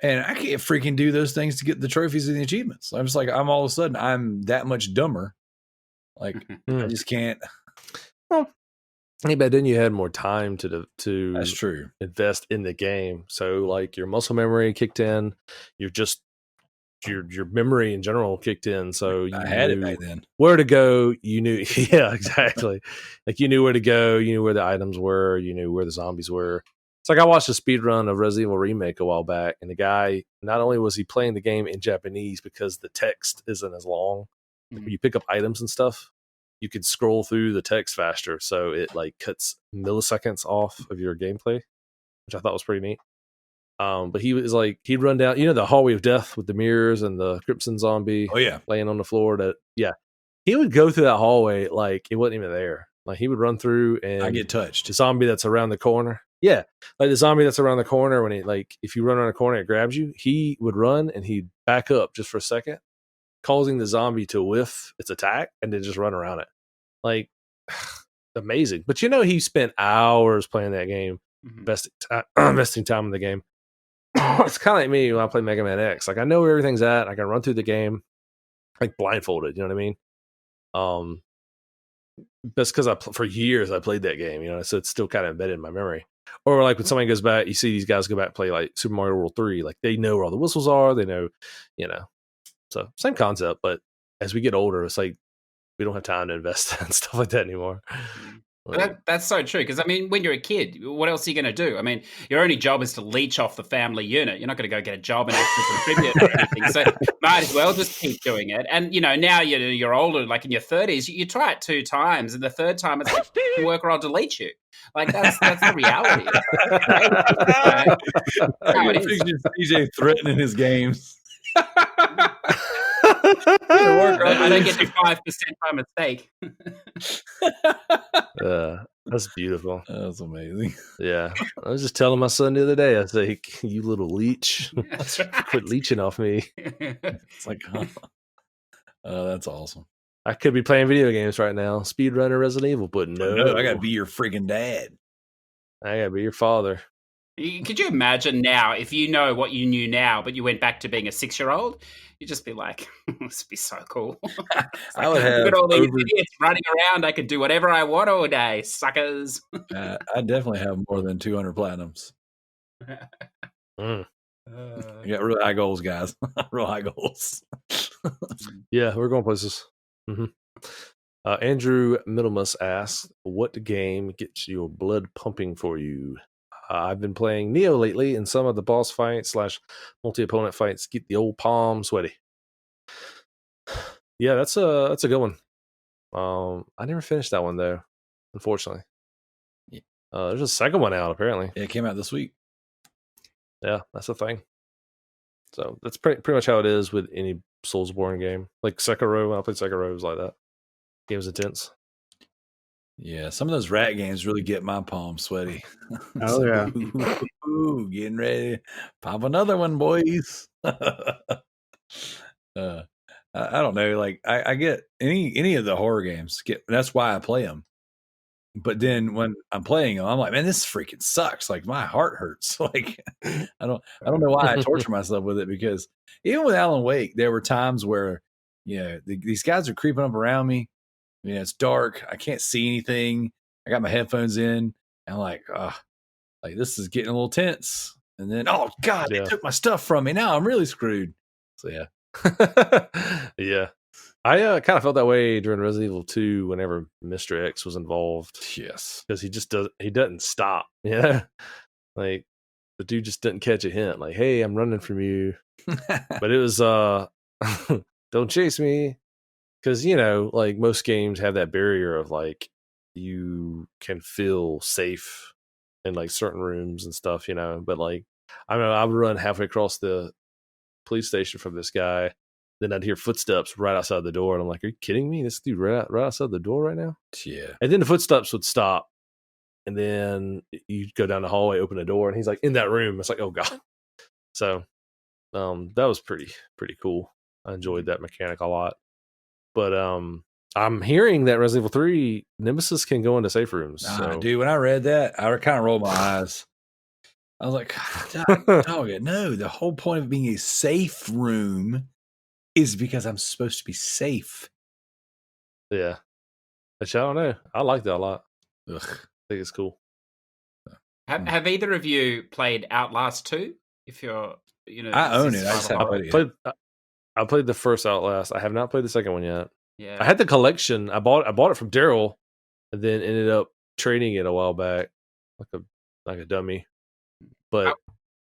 and I can't freaking do those things to get the trophies and the achievements. I'm just like, all of a sudden, I'm that much dumber. Like, I just can't. Well, hey, but then you had more time to That's true. invest in the game. So, like, your muscle memory kicked in. Your memory in general kicked in. So I had it back then. Where to go, you knew. Yeah, exactly. Like, you knew where to go. You knew where the items were. You knew where the zombies were. It's like I watched a speed run of Resident Evil Remake a while back, and the guy, not only was he playing the game in Japanese because the text isn't as long, like when you pick up items and stuff, you could scroll through the text faster, so it like cuts milliseconds off of your gameplay, which I thought was pretty neat. But he was like, he'd run down, the hallway of death with the mirrors and the Crimson zombie laying on the floor. He would go through that hallway like it wasn't even there. Like he would run through and I get touched. The zombie that's around the corner. Yeah. Like the zombie that's around the corner, when if you run around the corner, it grabs you. He would run and he'd back up just for a second, causing the zombie to whiff its attack and then just run around it. Like, amazing. But he spent hours playing that game, investing time in the game. It's kind of like me when I play Mega Man X. Like, I know where everything's at. I can run through the game like blindfolded. You know what I mean? That's because for years I played that game. So it's still kind of embedded in my memory. Or like when somebody goes back, you see these guys go back and play like Super Mario World 3. Like they know where all the whistles are. They know, So same concept, but as we get older, it's like we don't have time to invest in stuff like that anymore. That's so true. Because, when you're a kid, what else are you going to do? Your only job is to leech off the family unit. You're not going to go get a job and actually contribute or anything. So might as well just keep doing it. And, now you're older, like in your 30s, you try it 2 times. And the third time, it's like, work or I'll delete you. Like, that's the reality. CJ threatening his games. I don't get to 5% by mistake. That's beautiful. That's amazing. Yeah. I was just telling my son the other day, I was like, you little leech. That's right. Quit leeching off me. It's like, that's awesome. I could be playing video games right now, speedrunner Resident Evil, but no. I gotta be your freaking dad. I gotta be your father. Could you imagine now if you know what you knew now, but you went back to being a 6-year-old? You'd just be like, this would be so cool. I would have. Look at all these idiots running around. I could do whatever I want all day, suckers. I definitely have more than 200 platinums. I got really high goals, guys. Real high goals. Yeah, we're going places. Mm-hmm. Andrew Middlemus asks, what game gets your blood pumping for you? I've been playing Neo lately, and some of the boss fights / multi-opponent fights get the old palm sweaty. Yeah, that's a good one. I never finished that one though, unfortunately. There's a second one out apparently. Yeah, it came out this week. Yeah, that's the thing. So that's pretty much how it is with any Soulsborne game. Like Sekiro, when I played Sekiro, it was like that. Game was intense. Yeah, some of those rat games really get my palms sweaty. Oh, yeah. Ooh, getting ready to pop another one, boys. I don't know. Like, I get any of the horror games. That's why I play them. But then when I'm playing them, I'm like, man, this freaking sucks. Like, my heart hurts. Like, I don't know why I torture myself with it, because even with Alan Wake, there were times where, these guys are creeping up around me. It's dark. I can't see anything. I got my headphones in. And I'm like, like this is getting a little tense. And then, oh God, they took my stuff from me. Now I'm really screwed. So yeah. Yeah. I kind of felt that way during Resident Evil 2 whenever Mr. X was involved. Yes. Because he doesn't stop. Yeah. Like the dude just didn't catch a hint. Like, hey, I'm running from you. But it was don't chase me. Because, like most games have that barrier of like you can feel safe in like certain rooms and stuff, but like I would run halfway across the police station from this guy, then I'd hear footsteps right outside the door, and I'm like, "Are you kidding me? This dude right outside the door right now?" Yeah. And then the footsteps would stop, and then you'd go down the hallway, open the door, and he's like in that room. It's like, oh god. So that was pretty cool. I enjoyed that mechanic a lot. But I'm hearing that Resident Evil 3 Nemesis can go into safe rooms. Dude, when I read that, I kind of rolled my eyes. I was like, dog, no, the whole point of being a safe room is because I'm supposed to be safe. Yeah. Which I don't know. I like that a lot. Ugh. I think it's cool. Have either of you played Outlast 2? If you're, I own it. I just haven't played it yet. I played the first Outlast. I have not played the second one yet. Yeah. I had the collection. I bought it from Darrell, and then ended up trading it a while back, like a dummy. But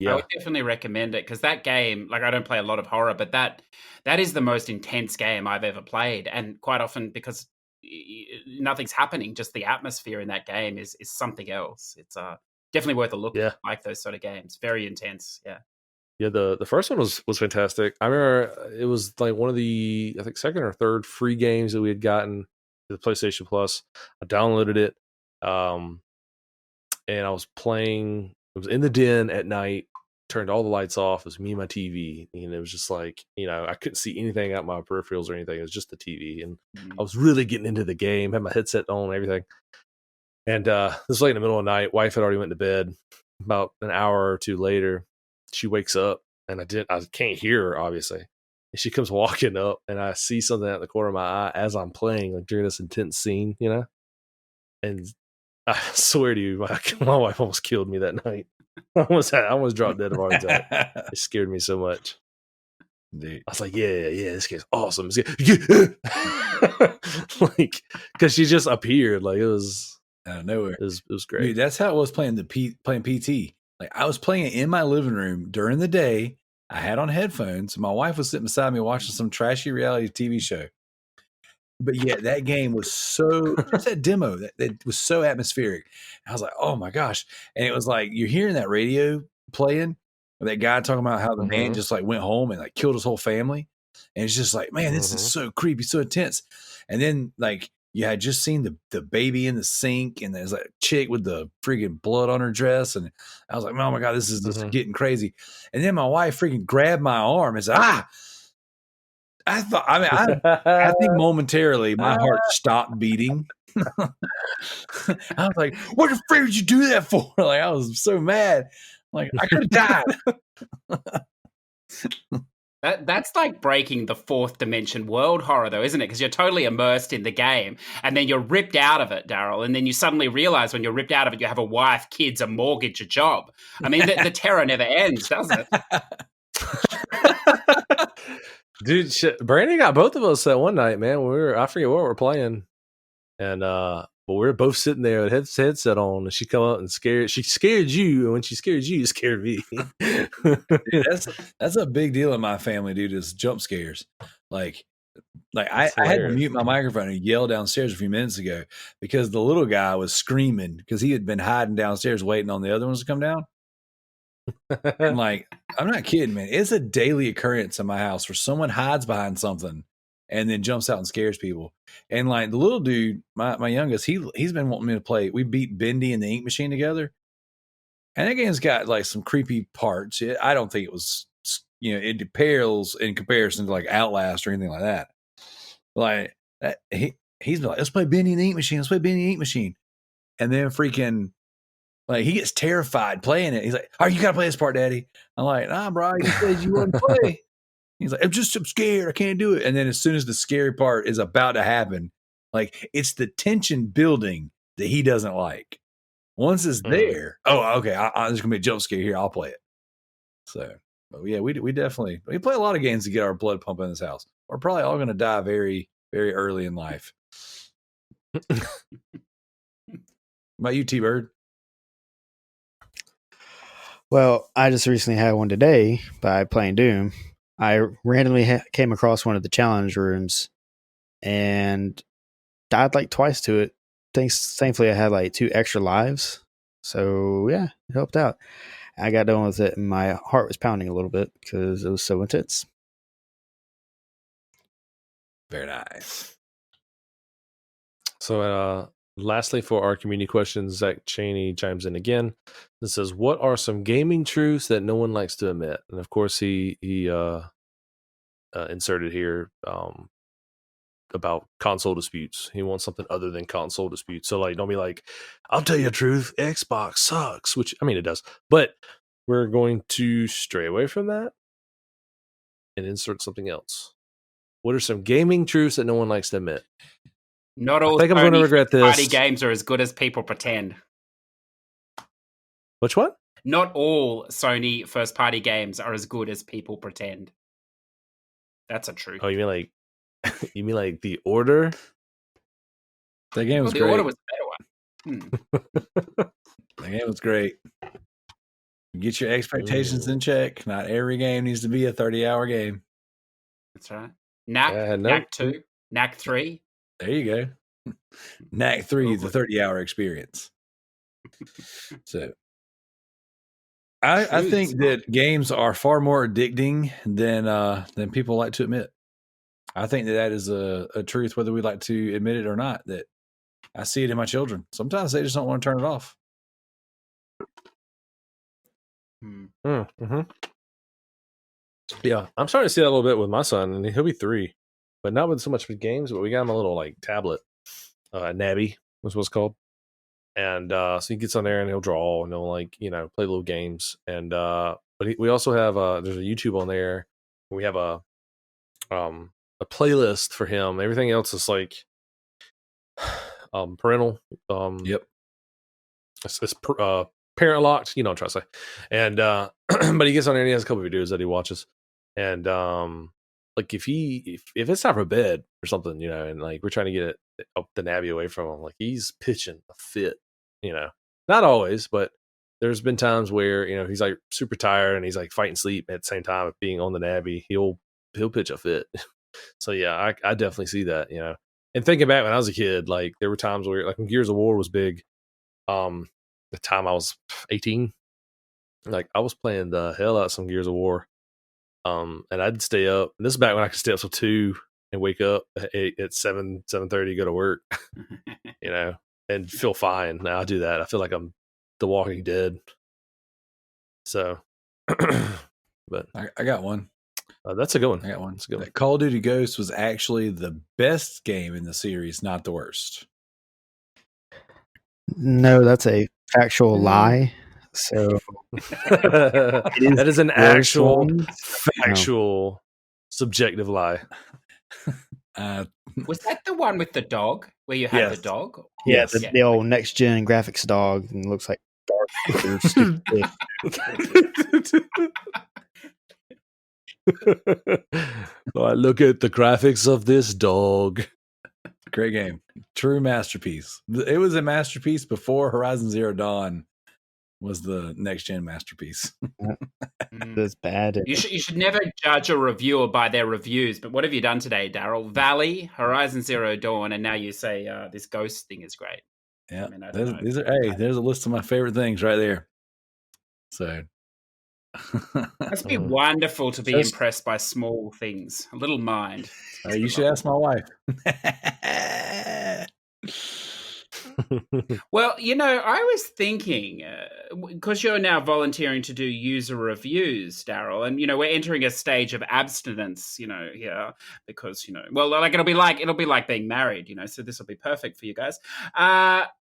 I would definitely recommend it because that game, like I don't play a lot of horror, but that is the most intense game I've ever played, and quite often because nothing's happening, just the atmosphere in that game is something else. It's definitely worth a look. Yeah. Like those sort of games, very intense. Yeah. Yeah, the first one was fantastic. I remember it was like one of the, I think, second or third free games that we had gotten to the PlayStation Plus. I downloaded it, and I was playing. It was in the den at night. Turned all the lights off. It was me and my TV, and it was just like, I couldn't see anything out my peripherals or anything. It was just the TV, and I was really getting into the game. Had my headset on and everything. And this was like in the middle of the night. Wife had already went to bed. About an hour or two later, she wakes up, and I can't hear her, obviously. And she comes walking up, and I see something out the corner of my eye as I'm playing, like during this intense scene, And I swear to you, my wife almost killed me that night. I almost dropped dead of a heart attack. It scared me so much. Dude. I was like, yeah, this game's awesome. Like, because she just appeared, like it was out of nowhere. It was great. Dude, that's how it was playing playing PT. Like I was playing it in my living room during the day. I had on headphones. My wife was sitting beside me watching some trashy reality TV show. But yeah, that game was so, just that demo, that was so atmospheric. I was like, oh my gosh. And it was like, you're hearing that radio playing, that guy talking about how the man just like went home and like killed his whole family. And it's just like, man, this is so creepy, so intense. And then like, you had just seen the baby in the sink, and there's like a chick with the freaking blood on her dress. And I was like, oh my God, this is just getting crazy. And then my wife freaking grabbed my arm and said, I think momentarily my heart stopped beating. I was like, what the freak did you do that for? Like, I was so mad. Like, I could have died. That's like breaking the fourth dimension world horror, though, isn't it? Because you're totally immersed in the game, and then you're ripped out of it, Darrell, and then you suddenly realize when you're ripped out of it, you have a wife, kids, a mortgage, a job. I mean, the terror never ends, does it? Dude, Brandon got both of us that one night, man. I forget what we were playing, and but we were both sitting there with headset on, and she come up and she scared you, and when she scared you, you scared me. Dude, that's a big deal in my family, dude. Is jump scares. Like I had to mute my microphone and yell downstairs a few minutes ago because the little guy was screaming because he had been hiding downstairs waiting on the other ones to come down. And like, I'm not kidding, man. It's a daily occurrence in my house where someone hides behind something and then jumps out and scares people. And like the little dude, my youngest, he's been wanting me to play. We beat Bendy and the Ink Machine together. And that game's got like some creepy parts. I don't think it was, it pales in comparison to like Outlast or anything like that. Like he's like, let's play Bendy and the Ink Machine. Let's play Bendy and the Ink Machine. And then freaking, like, he gets terrified playing it. He's like, oh, you got to play this part, Daddy. I'm like, nah, bro, you said you wouldn't play. He's like, I'm scared. I can't do it. And then as soon as the scary part is about to happen, like, it's the tension building that he doesn't like. Once it's there, oh, okay, there's going to be a jump scare here. I'll play it. So, but yeah, we play a lot of games to get our blood pumping in this house. We're probably all going to die very, very early in life. About you, Tbyrd? Well, I just recently had one today by playing Doom. I randomly came across one of the challenge rooms and died like twice to it. Thankfully, I had like 2 extra lives. So, yeah, it helped out. I got done with it, and my heart was pounding a little bit because it was so intense. Very nice. So, lastly, for our community questions, Zach Cheney chimes in again and says, "What are some gaming truths that no one likes to admit?" And of course, he inserted here about console disputes. He wants something other than console disputes. So, like, don't be like, "I'll tell you the truth, Xbox sucks," which I mean it does, but we're going to stray away from that and insert something else. What are some gaming truths that no one likes to admit? Not all I think I'm going to Sony regret party this. games are as good as people pretend. Which one? Not all Sony first-party games are as good as people pretend. That's a truth. Oh, you mean like The Order? That game was The great. Order was a better one. That game was great. Get your expectations in check. Not every game needs to be a 30-hour game. That's right. Knack 2, Knack 3. There you go. Knack 3 is a 30-hour experience. So I think that games are far more addicting than people like to admit. I think that is a truth, whether we like to admit it or not, that I see it in my children. Sometimes they just don't want to turn it off. Mm-hmm. Yeah, I'm starting to see that a little bit with my son, and he'll be 3, but not with so much with games. But we got him a little like tablet, Nabby was what it's called, and so he gets on there and he'll draw and he'll like play little games. And but we also have there's a YouTube on there. We have a playlist for him. Everything else is like parental. Yep. It's parent locked, you know what I'm trying to say. And but he gets on there and he has a couple of videos that he watches. And like if it's time for bed or something, and like we're trying to get it up the Nabby away from him, like he's pitching a fit, Not always, but there's been times where, he's like super tired and he's like fighting sleep at the same time of being on the Nabby. He'll pitch a fit. So yeah, I definitely see that, And thinking back when I was a kid, like there were times where like when Gears of War was big, the time I was 18, like I was playing the hell out of some Gears of War. And I'd stay up. And this is back when I could stay up till 2 and wake up at 7:30, go to work, and feel fine. Now I do that. I feel like I'm The Walking Dead. So, but I got one. That's a good one. I got one. That's a good one. Call of Duty Ghosts was actually the best game in the series, not the worst. No, that's a factual lie. So that is an actual factual subjective lie. Was that the one with the dog where you had the dog? Yeah, the old next gen graphics dog, and looks like Darth Vader. Look at the graphics of this dog. Great game. True masterpiece. It was a masterpiece before Horizon Zero Dawn was the next gen masterpiece. That's bad. You should never judge a reviewer by their reviews. But what have you done today, Darrell? Valley, Horizon Zero Dawn, and now you say this Ghost thing is great. Yeah, there's a list of my favorite things right there. So must be wonderful to be impressed by small things. A little mind. You should ask my wife. Well, I was thinking, because you're now volunteering to do user reviews, Darrell, and we're entering a stage of abstinence, here, because like it'll be like being married, so this will be perfect for you guys.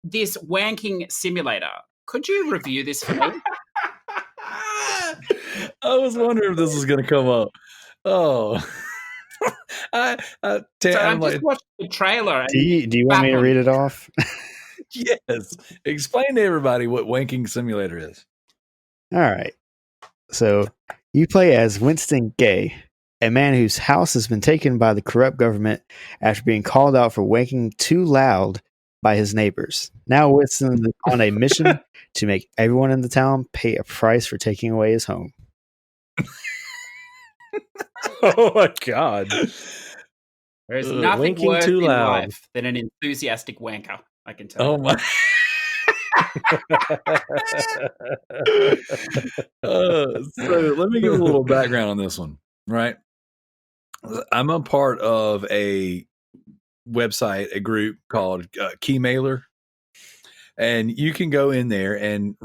This Wanking Simulator. Could you review this for me? I was wondering if this was going to come up. Oh, I just watched the trailer. Do you want me to read it off? Yes. Explain to everybody what Wanking Simulator is. All right. So you play as Winston Gay, a man whose house has been taken by the corrupt government after being called out for wanking too loud by his neighbors. Now Winston is on a mission to make everyone in the town pay a price for taking away his home. Oh my God. There's nothing worse in life than an enthusiastic wanker, I can tell you. Oh my. So let me give a little background on this one, right? I'm a part of a website, a group called Keymailer, and you can go in there and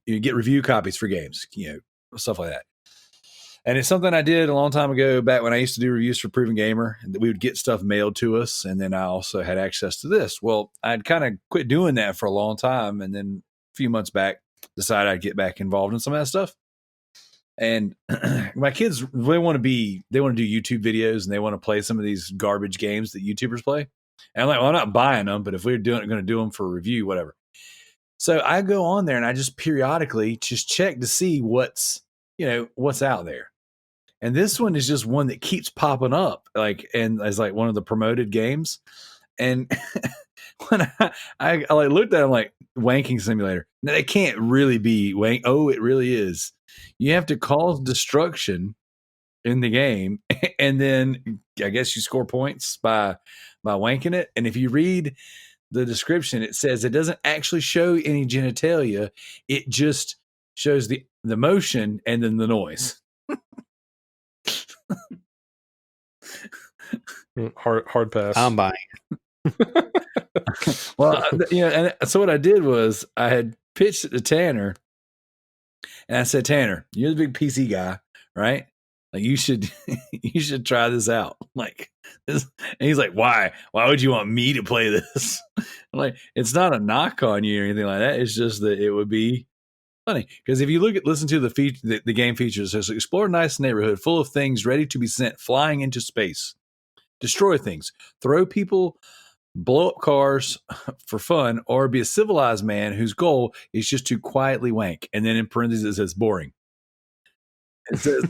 get review copies for games, stuff like that. And it's something I did a long time ago, back when I used to do reviews for Proven Gamer, and we would get stuff mailed to us, and then I also had access to this. Well, I'd kind of quit doing that for a long time, and then a few months back, decided I'd get back involved in some of that stuff. And my kids, they want to do YouTube videos, and they want to play some of these garbage games that YouTubers play. And I'm like, well, I'm not buying them, but if we're going to do them for review, whatever. So I go on there and I just periodically just check to see what's out there. And this one is just one that keeps popping up, and as one of the promoted games. And when I looked at it, I'm like, Wanking Simulator. Now, it can't really be wank. Oh, it really is. You have to cause destruction in the game, and then I guess you score points by wanking it. And if you read the description, it says it doesn't actually show any genitalia. It just shows the motion and then the noise. Hard pass. I'm buying. Well, and so what I did was I had pitched it to Tanner, and I said, Tanner, you're the big PC guy, right? Like you should try this out. Like this. And he's like, why? Why would you want me to play this? I'm like, it's not a knock on you or anything like that. It's just that it would be funny, because if you listen to the game features, it says explore a nice neighborhood full of things ready to be sent flying into space, destroy things, throw people, blow up cars for fun, or be a civilized man whose goal is just to quietly wank. And then in parentheses it says boring. It says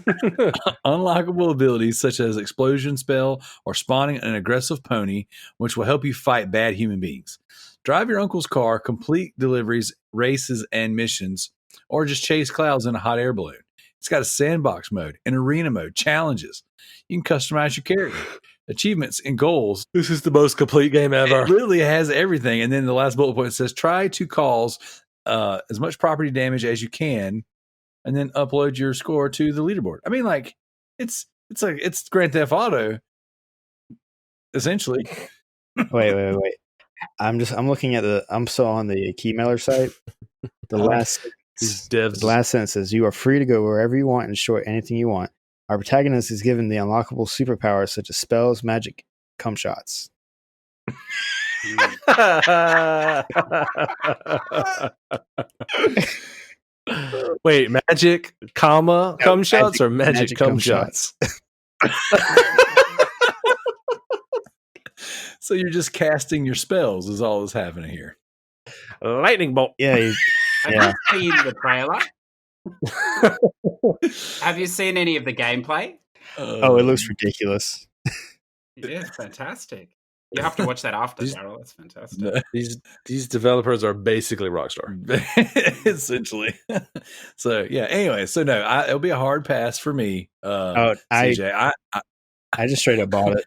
unlockable abilities such as explosion spell or spawning an aggressive pony, which will help you fight bad human beings. Drive your uncle's car, complete deliveries, races, and missions, or just chase clouds in a hot air balloon. It's got a sandbox mode, an arena mode, challenges. You can customize your character, achievements, and goals. This is the most complete game ever. It literally has everything. And then the last bullet point says, try to cause as much property damage as you can, and then upload your score to the leaderboard. I mean, like, it's Grand Theft Auto, essentially. Wait. I'm looking at I'm still on the Keymailer site. The last sentence says, you are free to go wherever you want and destroy anything you want. Our protagonist is given the unlockable superpowers such as spells, magic, cum shots. Wait, magic, cum shots, or magic cum shots? So you're just casting your spells is all that's happening here. Lightning bolt. Yeah. Have you seen the trailer? Have you seen any of the gameplay? It looks ridiculous. Yeah, fantastic. You have to watch that after, Darrell. That's fantastic. No. These developers are basically Rockstar. Essentially. So, yeah. Anyway, so no, it'll be a hard pass for me, CJ. I just straight up bought it.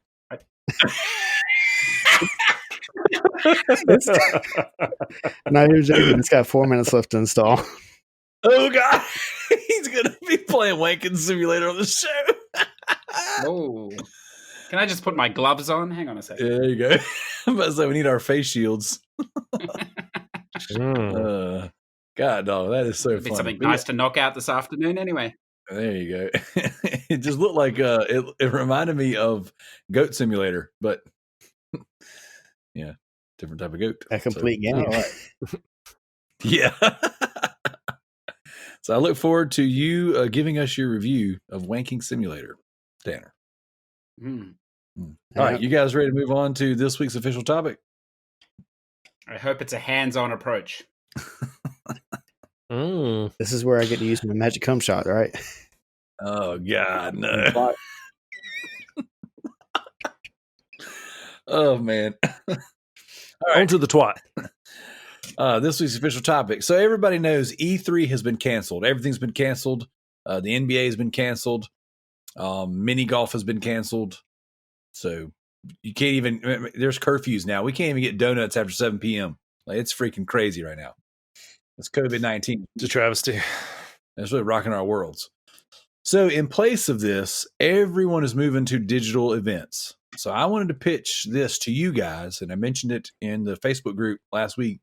Not even joking. It's got 4 minutes left to install. Oh God, he's gonna be playing Wanking Simulator on the show. Oh, can I just put my gloves on? Hang on a second. Yeah, there you go. I'm about to say we need our face shields. God, dog, that is so It'd be funny. something nice to knock out this afternoon, anyway. There you go. It just looked like it reminded me of Goat Simulator, but yeah, different type of goat. A complete game. All right. Yeah. So I look forward to you giving us your review of Wanking Simulator, Tanner. All right, you guys ready to move on to this week's official topic? I hope it's a hands-on approach. This is where I get to use my magic cum shot, right? Oh God, no. Oh man. All right. On to the twat. This week's official topic. So everybody knows E3 has been canceled. Everything's been canceled. The NBA has been canceled. Mini golf has been canceled. So you can't even, there's curfews now. We can't even get donuts after 7 p.m. Like, it's freaking crazy right now. It's COVID-19. It's a travesty. It's really rocking our worlds. So in place of this, everyone is moving to digital events. So I wanted to pitch this to you guys, and I mentioned it in the Facebook group last week.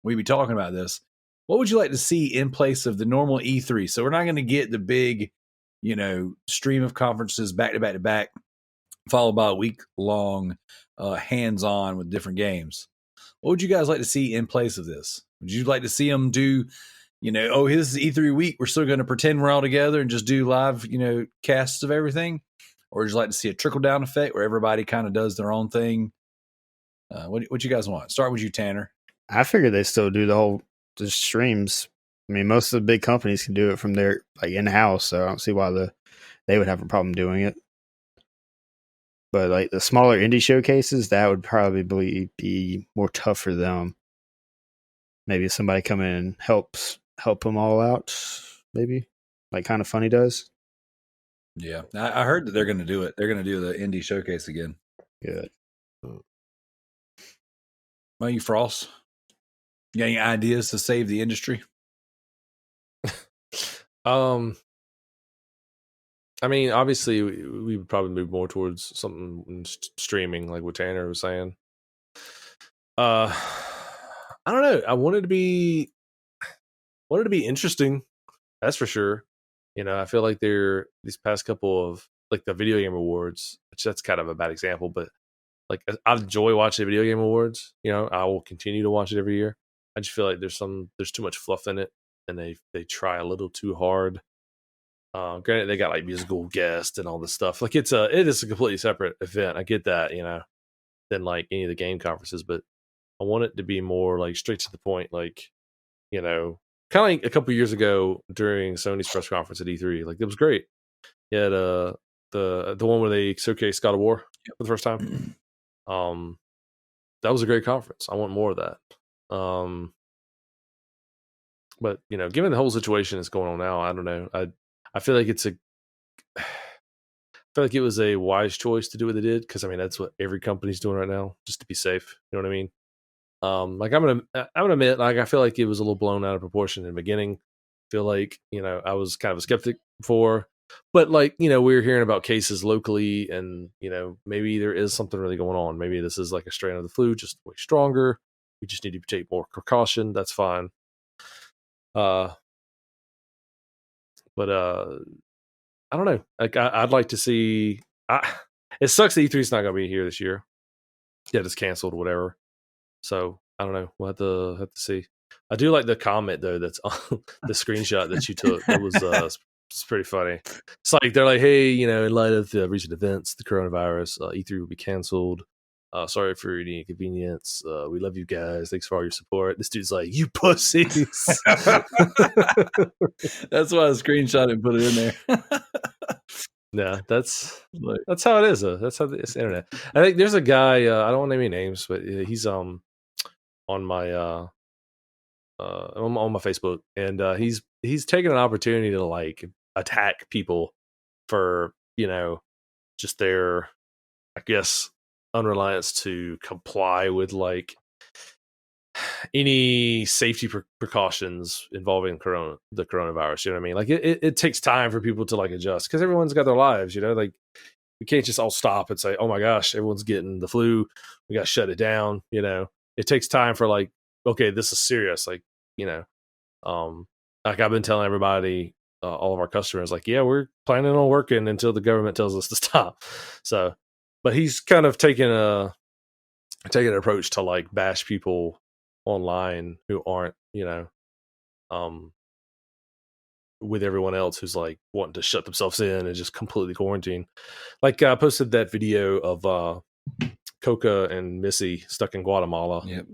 We'd be talking about this. What would you like to see in place of the normal E3? So we're not going to get the big, stream of conferences back to back to back, followed by a week-long hands-on with different games. What would you guys like to see in place of this? Would you like to see them do, this is E3 week, we're still going to pretend we're all together and just do live, casts of everything? Or would you like to see a trickle-down effect where everybody kind of does their own thing? What you guys want? Start with you, Tanner. I figured they still do the streams. I mean, most of the big companies can do it from their in-house, so I don't see why they would have a problem doing it. But like the smaller indie showcases, that would probably be more tough for them. Maybe somebody come in and help them all out. Maybe like Kind of Funny does. Yeah, I heard that they're going to do it. They're going to do the indie showcase again. Good. Well, you Frost, you got any ideas to save the industry? I mean, obviously, we would probably move more towards something streaming, like what Tanner was saying. I don't know. I wanted to be interesting. That's for sure. I feel like these past couple of like the video game awards, which that's kind of a bad example, but like I enjoy watching the video game awards. I will continue to watch it every year. I just feel like there's too much fluff in it, and they try a little too hard. Granted, they got like musical guests and all this stuff. Like it is a completely separate event. I get that, than like any of the game conferences, but I want it to be more like straight to the point. Like, kind of like a couple years ago during Sony's press conference at E3. Like it was great. Yeah, the one where they showcased God of War for the first time. That was a great conference. I want more of that. But given the whole situation that's going on now, I don't know. I feel like I feel like it was a wise choice to do what they did, because I mean that's what every company's doing right now, just to be safe. You know what I mean? Like I'm gonna admit, like I feel like it was a little blown out of proportion in the beginning. I feel like I was kind of a skeptic before, but like we were hearing about cases locally, and maybe there is something really going on. Maybe this is like a strain of the flu, just way stronger. We just need to take more precaution. That's fine. But I don't know. Like I'd like to see. It sucks that E3's not gonna be here this year. Yeah, it's canceled or whatever. So I don't know. We'll have to see. I do like the comment though that's on the screenshot that you took. That was it's pretty funny. It's like they're like, hey, in light of the recent events, the coronavirus, E3 will be canceled. Sorry for any inconvenience. We love you guys. Thanks for all your support. This dude's like, you pussies. That's why I screenshot it and put it in there. Yeah, that's how it is. That's how it's the internet. I think there's a guy. I don't want to name any names, but he's on my on my Facebook, and he's taking an opportunity to like attack people for just their, I guess, unreliance to comply with like any safety precautions involving the coronavirus. You know what I mean? Like it takes time for people to like adjust, because everyone's got their lives. Like we can't just all stop and say, oh my gosh, everyone's getting the flu, we got to shut it down. It takes time for like, okay, this is serious. Like like I've been telling everybody, all of our customers, like, yeah, we're planning on working until the government tells us to stop. So, but he's kind of taking an approach to like bash people online who aren't, with everyone else who's like wanting to shut themselves in and just completely quarantine. Like I posted that video of Coca and Missy stuck in Guatemala. Yep.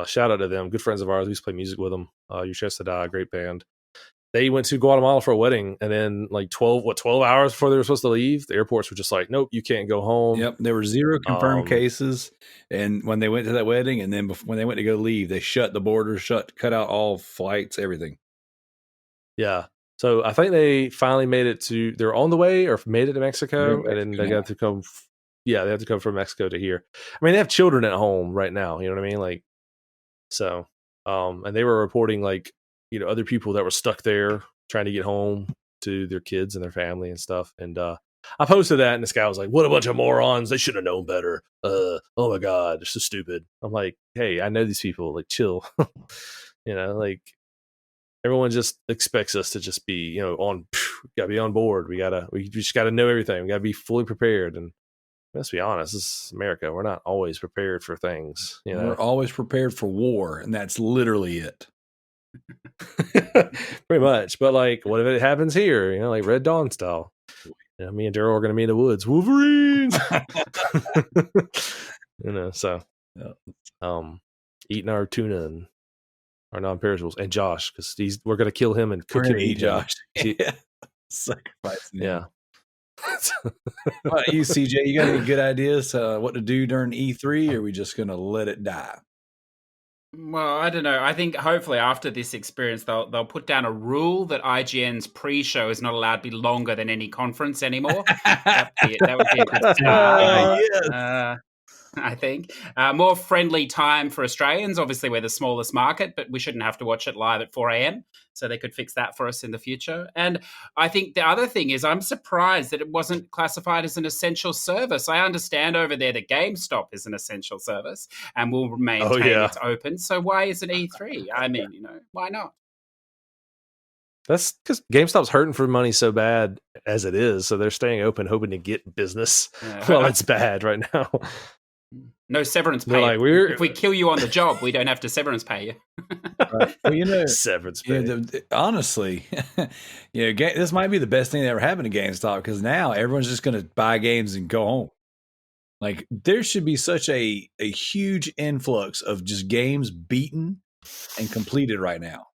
Shout out to them. Good friends of ours. We used to play music with them. Your Chance to Die, great band. They went to Guatemala for a wedding, and then like 12 hours before they were supposed to leave, the airports were just like, nope, you can't go home. Yep, there were 0 confirmed cases, and when they went to that wedding, and then when they went to go leave, they shut the border, cut out all flights, everything. Yeah, so I think they finally made it to. They're on the way or made it to Mexico, and then they got to come. Yeah, they have to come from Mexico to here. I mean, they have children at home right now. You know what I mean? Like, so, and they were reporting like, other people that were stuck there trying to get home, to their kids and their family and stuff. And I posted that, and this guy was like, "What a bunch of morons! They should have known better. Oh my god, they're so stupid." I'm like, "Hey, I know these people. Like, chill. Like everyone just expects us to just be, gotta be on board. We just gotta know everything. We gotta be fully prepared. And let's be honest, this is America. We're not always prepared for things. We're always prepared for war, and that's literally it. Pretty much. But like, what if it happens here? Like Red Dawn style. Me and Darrell are going to be in the woods. Wolverines. So eating our tuna and our non-perishables, and Josh, because we're going to kill him and cook him. Eat Josh. Sacrificing. Yeah. You, CJ, you got any good ideas what to do during E3, or are we just going to let it die? Well, I don't know. I think hopefully after this experience, they'll put down a rule that IGN's pre-show is not allowed to be longer than any conference anymore. That would be a good start. Yes. I think. More friendly time for Australians. Obviously, we're the smallest market, but we shouldn't have to watch it live at 4 a.m. So they could fix that for us in the future. And I think the other thing is I'm surprised that it wasn't classified as an essential service. I understand over there that GameStop is an essential service and will maintain it's open. So why isn't E3? I mean, why not? That's because GameStop's hurting for money so bad as it is. So they're staying open, hoping to get business while it's bad right now. No severance pay. Like, if we kill you on the job, we don't have to severance pay you. Right. Well, severance pay. Honestly, this might be the best thing that ever happened to GameStop, because now everyone's just going to buy games and go home. Like, there should be such a huge influx of just games beaten and completed right now.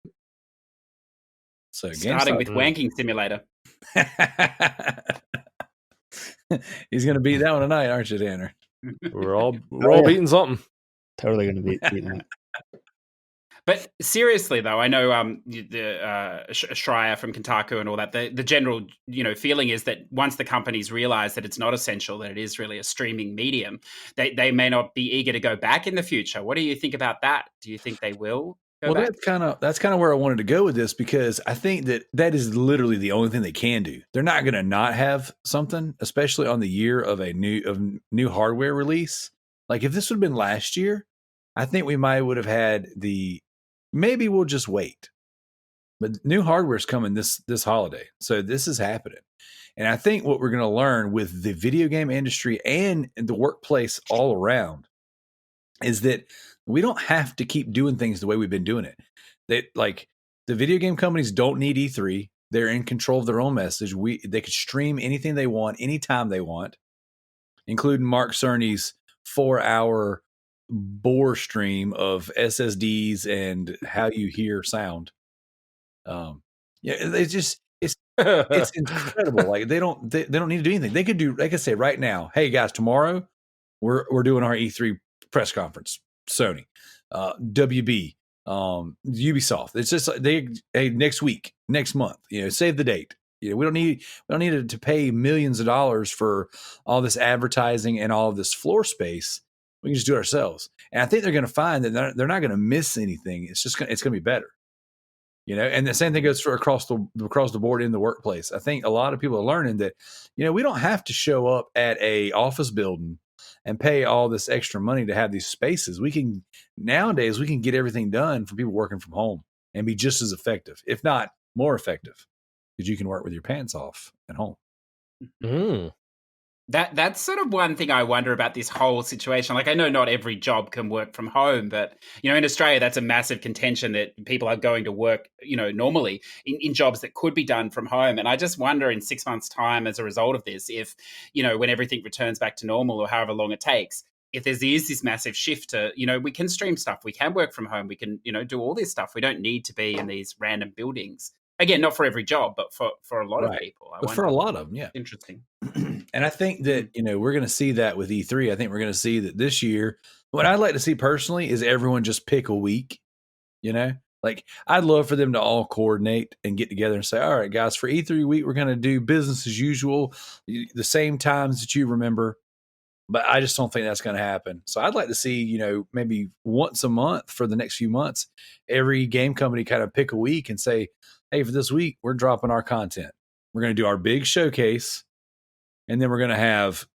So starting with Wanking Simulator. He's going to beat that one tonight, aren't you, Tanner? We're all beating something. Totally going to be beating that. But seriously, though, I know Schreier from Kotaku and all that. The general feeling is that once the companies realize that it's not essential, that it is really a streaming medium, they may not be eager to go back in the future. What do you think about that? Do you think they will? That's kind of where I wanted to go with this, because I think that is literally the only thing they can do. They're not going to not have something, especially on the year of a new hardware release. Like, if this would have been last year, I think we would have had maybe we'll just wait. But new hardware is coming this holiday, so this is happening. And I think what we're going to learn with the video game industry and the workplace all around is that we don't have to keep doing things the way we've been doing it. The video game companies don't need E3. They're in control of their own message. They could stream anything they want, anytime they want, including Mark Cerny's 4-hour bore stream of SSDs and how you hear sound. It's incredible. Like, they don't need to do anything. They could say right now, hey guys, tomorrow we're doing our E3 press conference. Sony, WB, Ubisoft. It's just next week, next month. Save the date. We don't need to pay millions of dollars for all this advertising and all of this floor space. We can just do it ourselves. And I think they're going to find that they're not going to miss anything. It's going to be better. And the same thing goes for across the board in the workplace. I think a lot of people are learning that, we don't have to show up at a office building and pay all this extra money to have these spaces. Nowadays we can get everything done for people working from home and be just as effective, if not more effective, because you can work with your pants off at home. Mm. That's sort of one thing I wonder about this whole situation. Like, I know not every job can work from home, but, in Australia, that's a massive contention that people are going to work, normally in jobs that could be done from home. And I just wonder in 6 months' time, as a result of this, if, when everything returns back to normal or however long it takes, if there is this massive shift to, we can stream stuff, we can work from home, we can, do all this stuff. We don't need to be in these random buildings. Again, not for every job, but for a lot of people. But for a lot of them, yeah. Interesting. And I think that, we're going to see that with E3. I think we're going to see that this year. What I'd like to see personally is everyone just pick a week, Like, I'd love for them to all coordinate and get together and say, all right, guys, for E3 week, we're going to do business as usual, the same times that you remember. But I just don't think that's going to happen. So I'd like to see, maybe once a month for the next few months, every game company kind of pick a week and say, hey, for this week, we're dropping our content. We're going to do our big showcase, and then we're going to have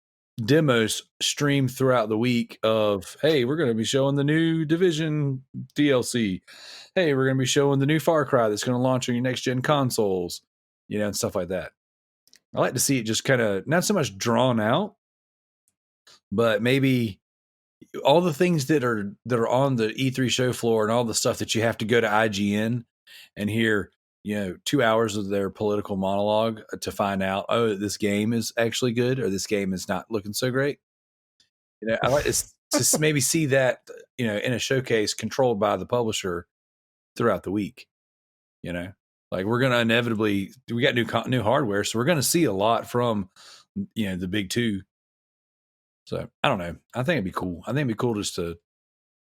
demos streamed throughout the week of, hey, we're going to be showing the new Division DLC. Hey, we're going to be showing the new Far Cry that's going to launch on your next gen consoles, and stuff like that. I like to see it just kind of not so much drawn out, but maybe all the things that are on the E3 show floor and all the stuff that you have to go to IGN and hear, 2 hours of their political monologue to find out, oh, this game is actually good or this game is not looking so great. I like to maybe see that, in a showcase controlled by the publisher throughout the week. Like we're going to inevitably, we got new hardware, so we're going to see a lot from, the big two. So I don't know. I think it'd be cool. I think it'd be cool just to,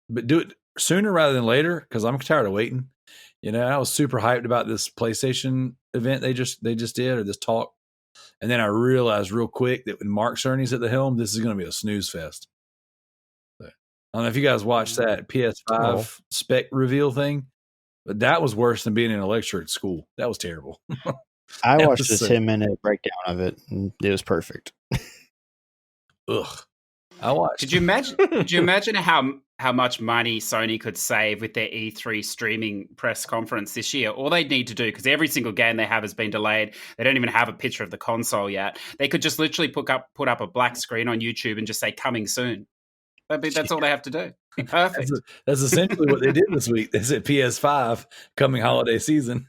but do it sooner rather than later because I'm tired of waiting. I was super hyped about this PlayStation event they just did, or this talk, and then I realized real quick that when Mark Cerny's at the helm, this is going to be a snooze fest. So, I don't know if you guys watched that PS5 spec reveal thing, but that was worse than being in a lecture at school. That was terrible. I watched a 10-minute breakdown of it, and it was perfect. Ugh. I watched. Could you imagine how much money Sony could save with their E3 streaming press conference this year? All they need to do, because every single game they have has been delayed, they don't even have a picture of the console yet. They could just literally put up a black screen on YouTube and just say "coming soon." That's all they have to do. Be perfect. That's essentially what they did this week. They said PS5 coming holiday season.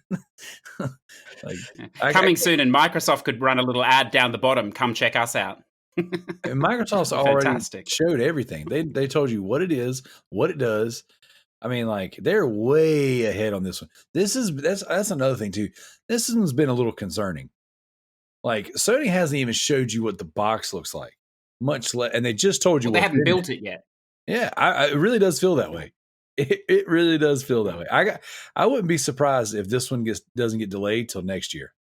Coming soon, and Microsoft could run a little ad down the bottom. Come check us out. And Microsoft's already showed everything. They told you what it is, what it does. I mean, like they're way ahead on this one. That's another thing too. This one's been a little concerning. Like Sony hasn't even showed you what the box looks like, much less, and they just told you they haven't built it yet. Yeah, it really does feel that way. It really does feel that way. I wouldn't be surprised if this one doesn't get delayed till next year.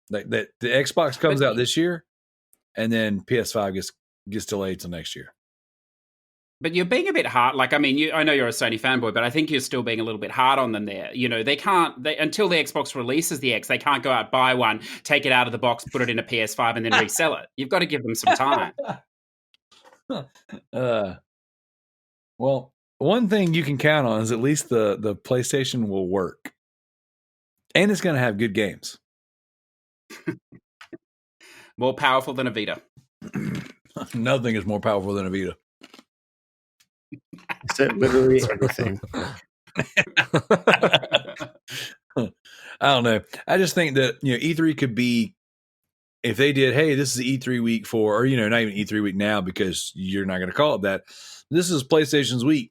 Like that the Xbox comes out this year. And then PS5 gets delayed till next year. But you're being a bit hard. Like, I mean, I know you're a Sony fanboy, but I think you're still being a little bit hard on them there. They can't, until the Xbox releases the X, they can't go out, buy one, take it out of the box, put it in a PS5, and then resell it. You've got to give them some time. Well, one thing you can count on is at least the PlayStation will work. And it's going to have good games. More powerful than a Vita. Nothing is more powerful than a Vita. Except literally everything. I don't know. I just think that E3 could be, if they did, hey, this is E3 week for, or not even E3 week now because you're not going to call it that. This is PlayStation's week,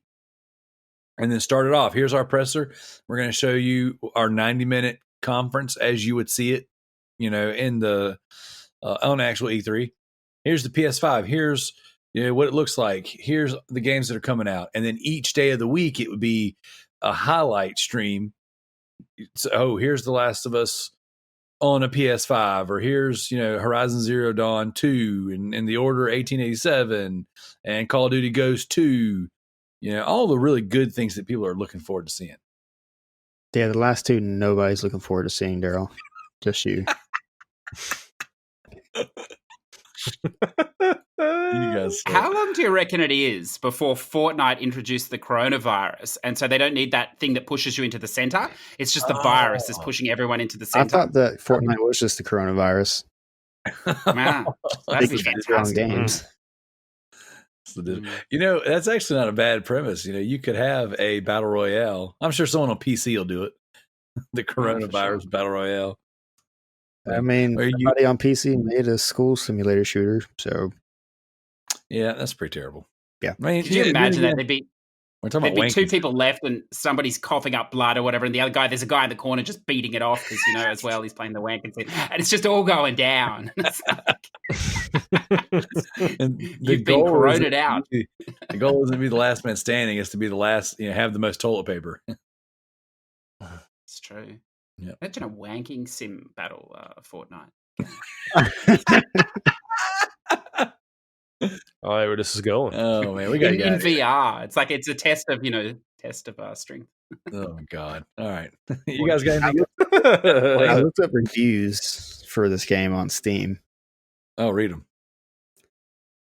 and then start it off. Here's our presser. We're going to show you our 90-minute conference as you would see it, in the. On actual E3, here's the PS5. Here's what it looks like. Here's the games that are coming out, and then each day of the week it would be a highlight stream. So, here's The Last of Us on a PS5, or here's Horizon Zero Dawn 2, and The Order 1887, and Call of Duty Ghost 2. All the really good things that people are looking forward to seeing. Yeah, the last two nobody's looking forward to seeing, Darrell. Just you. You guys. How long do you reckon it is before Fortnite introduced the coronavirus, and so they don't need that thing that pushes you into the center? It's just the virus that's pushing everyone into the center. I thought that Fortnite was just the coronavirus. Wow, that'd be fantastic. Games. That's actually not a bad premise. You could have a battle royale. I'm sure someone on PC will do it. The coronavirus battle royale. I mean, everybody on PC made a school simulator shooter, so yeah, that's pretty terrible. Yeah, I mean, could you imagine that? There'd be two Wanking. people left, and somebody's coughing up blood or whatever, and the other guy, there's a guy in the corner just beating it off because as well he's playing the Wanking Simulator, and it's just all going down. You've been corroded out. The goal isn't to be the last man standing; it's to be the last. Have the most toilet paper. It's true. Yeah. Imagine a wanking sim battle Fortnite. All right, where this is going. Oh man, we got in VR. It's like it's a test of strength. Oh God! All right, you guys got anything? I looked up reviews for this game on Steam. Oh, read them.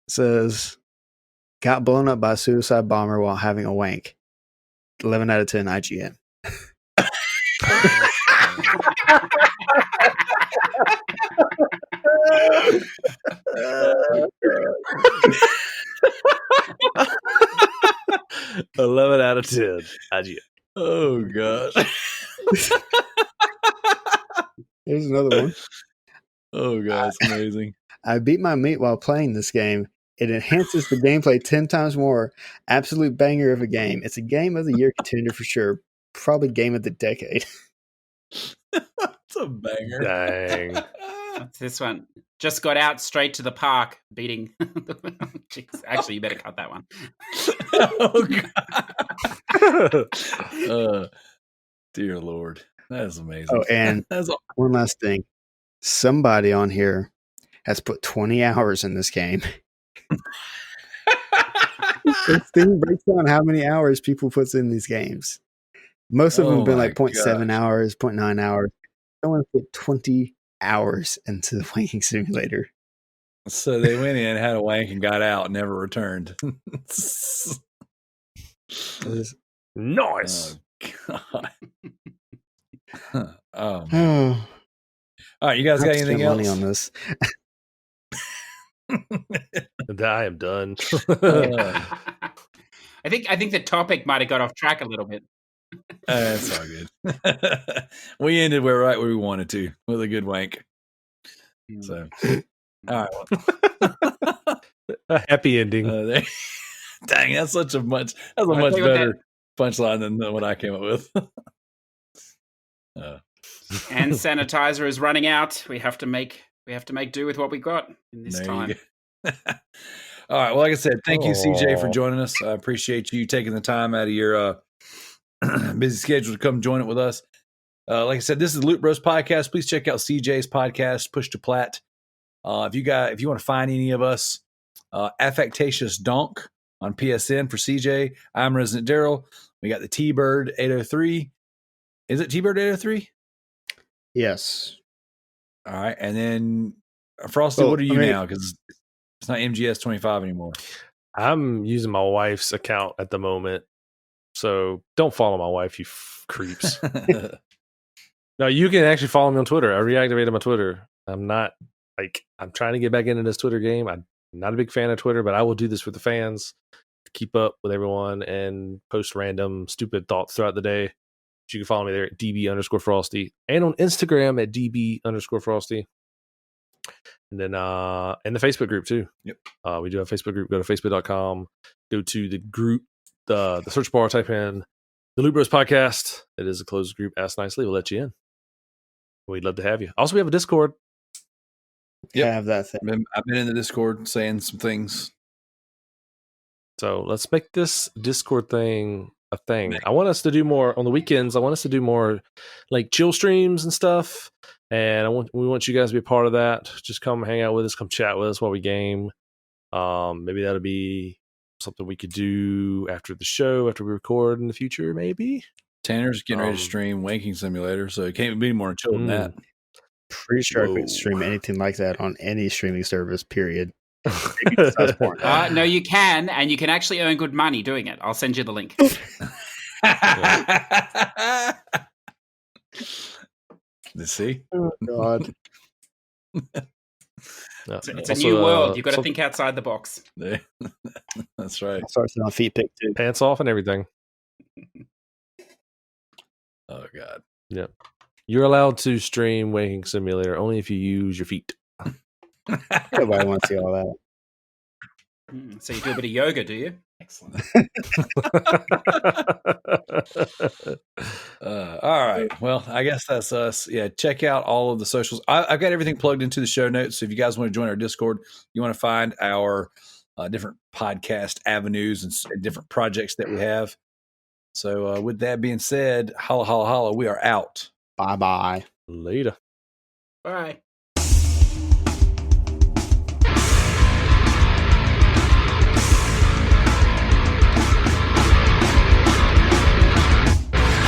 It says, got blown up by a suicide bomber while having a wank. 11 out of 10 IGN. $11 out of 10 IGN. Oh God! Here's another one. Oh God, it's amazing. I beat my meat while playing this game. It enhances the gameplay 10 times more. Absolute banger of a game. It's a game of the year contender for sure. Probably game of the decade. It's a banger. Dang. What's this one? Just got out straight to the park, beating. Jeez, actually, you better cut that one. Oh God! Dear Lord, that is amazing. Oh, and one last thing. Somebody on here has put 20 hours in this game. This thing breaks down how many hours people puts in these games. Most of them have been like 0.7 hours, 0.9 hours. Someone put 20 hours into the Wanking Simulator. So they went in, had a wank, and got out, never returned. Nice. Oh God! Oh, man. Oh, All right, you guys got anything else? money on this? I am done. I think the topic might have got off track a little bit. That's all good. We ended right where we wanted to with a good wank. So, all right. A happy ending. Dang, that's a much better punchline than what I came up with. And sanitizer is running out. We have to make do with what we got in this time. All right. Well, like I said, thank you, CJ, for joining us. I appreciate you taking the time out of your busy schedule to come join it with us. Like I said, this is the Loot Bros podcast. Please check out CJ's podcast, Push to Plat. If you want to find any of us, Affectatious Donk on PSN for CJ. I'm Residentdarrell. We got the Tbyrd 803. Is it Tbyrd 803? Yes. All right. And then Frosty, what are you now? Because it's not MGS 25 anymore. I'm using my wife's account at the moment. So don't follow my wife, you creeps. No, you can actually follow me on Twitter. I reactivated my Twitter. I'm trying to get back into this Twitter game. I'm not a big fan of Twitter, but I will do this for the fans to keep up with everyone and post random stupid thoughts throughout the day. You can follow me there at DB_Frosty and on Instagram at DB_Frosty. And then in the Facebook group too. Yep. We do have a Facebook group. Go to facebook.com. Go to the group, the search bar, type in the Loot Bros podcast. It is a closed group. Ask nicely. We'll let you in. We'd love to have you. Also, we have a Discord. Yep. I have that thing. I've been in the Discord saying some things. So let's make this Discord thing a thing. I want us to do more on the weekends. I want us to do more like chill streams and stuff. And we want you guys to be a part of that. Just come hang out with us. Come chat with us while we game. Maybe that'll be something we could do after the show, after we record in the future, maybe. Tanner's getting ready to stream Wanking Simulator, so it can't be more chill than that. Pretty sure I could stream anything like that on any streaming service, period. No, you can, and you can actually earn good money doing it. I'll send you the link. Let's see. Oh, God. It's a new world. You've got to think outside the box. That's right. I'll start on feet pick too. Pants off and everything. Oh, God. Yep. You're allowed to stream Wanking Simulator only if you use your feet. Nobody wants to see all that. So you do a bit of yoga, do you? Excellent. All right. Well, I guess that's us. Yeah, check out all of the socials. I've got everything plugged into the show notes. So if you guys want to join our Discord, you want to find our different podcast avenues and different projects that we have. So with that being said, holla, holla, holla, we are out. Bye-bye. Later. Bye.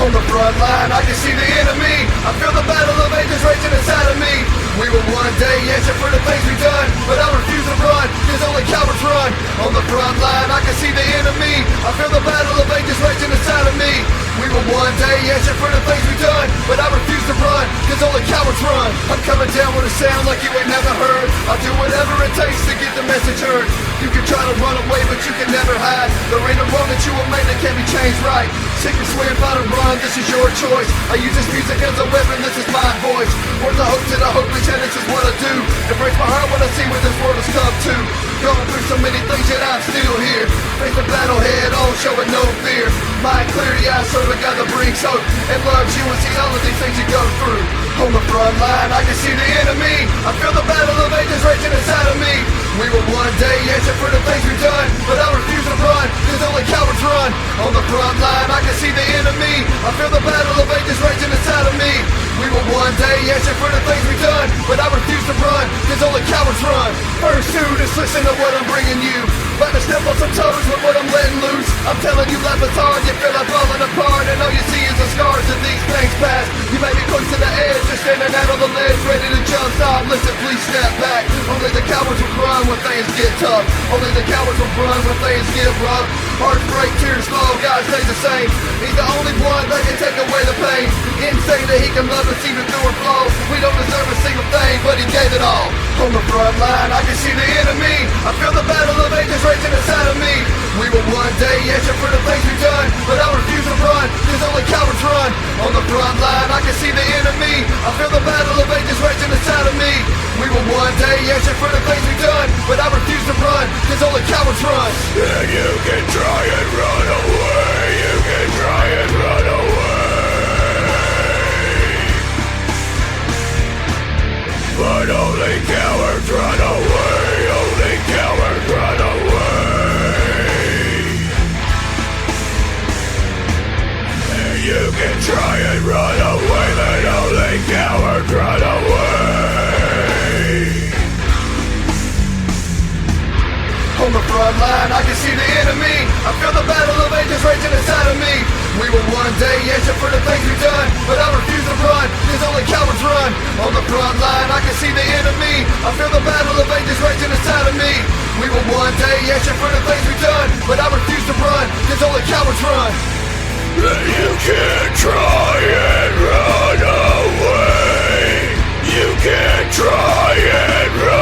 On the front line, I can see the enemy. I feel the battle of ages raging inside of me. We will one day answer for the things we've done, but I refuse to run, cause only cowards run. On the front line, I can see the enemy. I feel the battle of ages raging inside of me. We will one day answer for the things we've done, but I refuse to run, cause only cowards run. I'm coming down with a sound like you ain't never heard. I'll do whatever it takes to get the message heard. You can try to run away, but you can never hide. There ain't a road that you will make that can be changed right. Sink or swim, fight or run, this is your choice. I use this music as a weapon, this is my voice. Words of hope to the hopeless, and this is what I do. It breaks my heart when I see what this world has come to. Going through so many things yet I'm still here. Face the battle head on, showing no fear. Mind clear, the eyes serve a God that brings hope and loves you and sees all of these things you go through. On the front line, I can see the enemy. I feel the battle of ages raging inside of me. We will one day answer for the things we've done, but I refuse to run, cause only cowards run. On the front line, I can see the enemy. I feel the battle of ages raging inside of me. We will one day answer for the things we've done, but I refuse to run, cause only cowards run. Pursuit is listen to what I'm bringing you. About to step on some toes with what I'm letting loose. I'm telling you life is hard, you feel like falling apart, and all you see is the scars of these things past. You may be close to the edge, just standing out on the ledge, ready to jump. Stop, listen, please step back. Only the cowards will run when things get tough. Only the cowards will run when things get rough. Hearts break, tears flow, God stays the same. He's the only one that can take away the pain. Insane that he can love us even through our flaws. We don't deserve a single thing, but he gave it all. On the front line, I can see the enemy. I feel the battle of ages raging inside of me. We will one day answer for the things we've done, but I refuse to run, cause only cowards run. On the front line, I can see the enemy. I feel the battle of ages raging inside of me. We will one day answer for the things we've done, but I refuse to run, cause only cowards run. And you can try and run away. You can try and run away. But only cowards run away. Only cowards run away. And you can try and run away, but only cowards run away. On the front line, I can see the enemy. I feel the battle of ages raging inside of me. We will one day answer for the things we've done, but I refuse to run, cause only cowards run. On the front line, I can see the enemy. I feel the battle of ages raging inside of me. We will one day answer for the things we've done, but I refuse to run, cause only cowards run. You can try and run away. You can try and run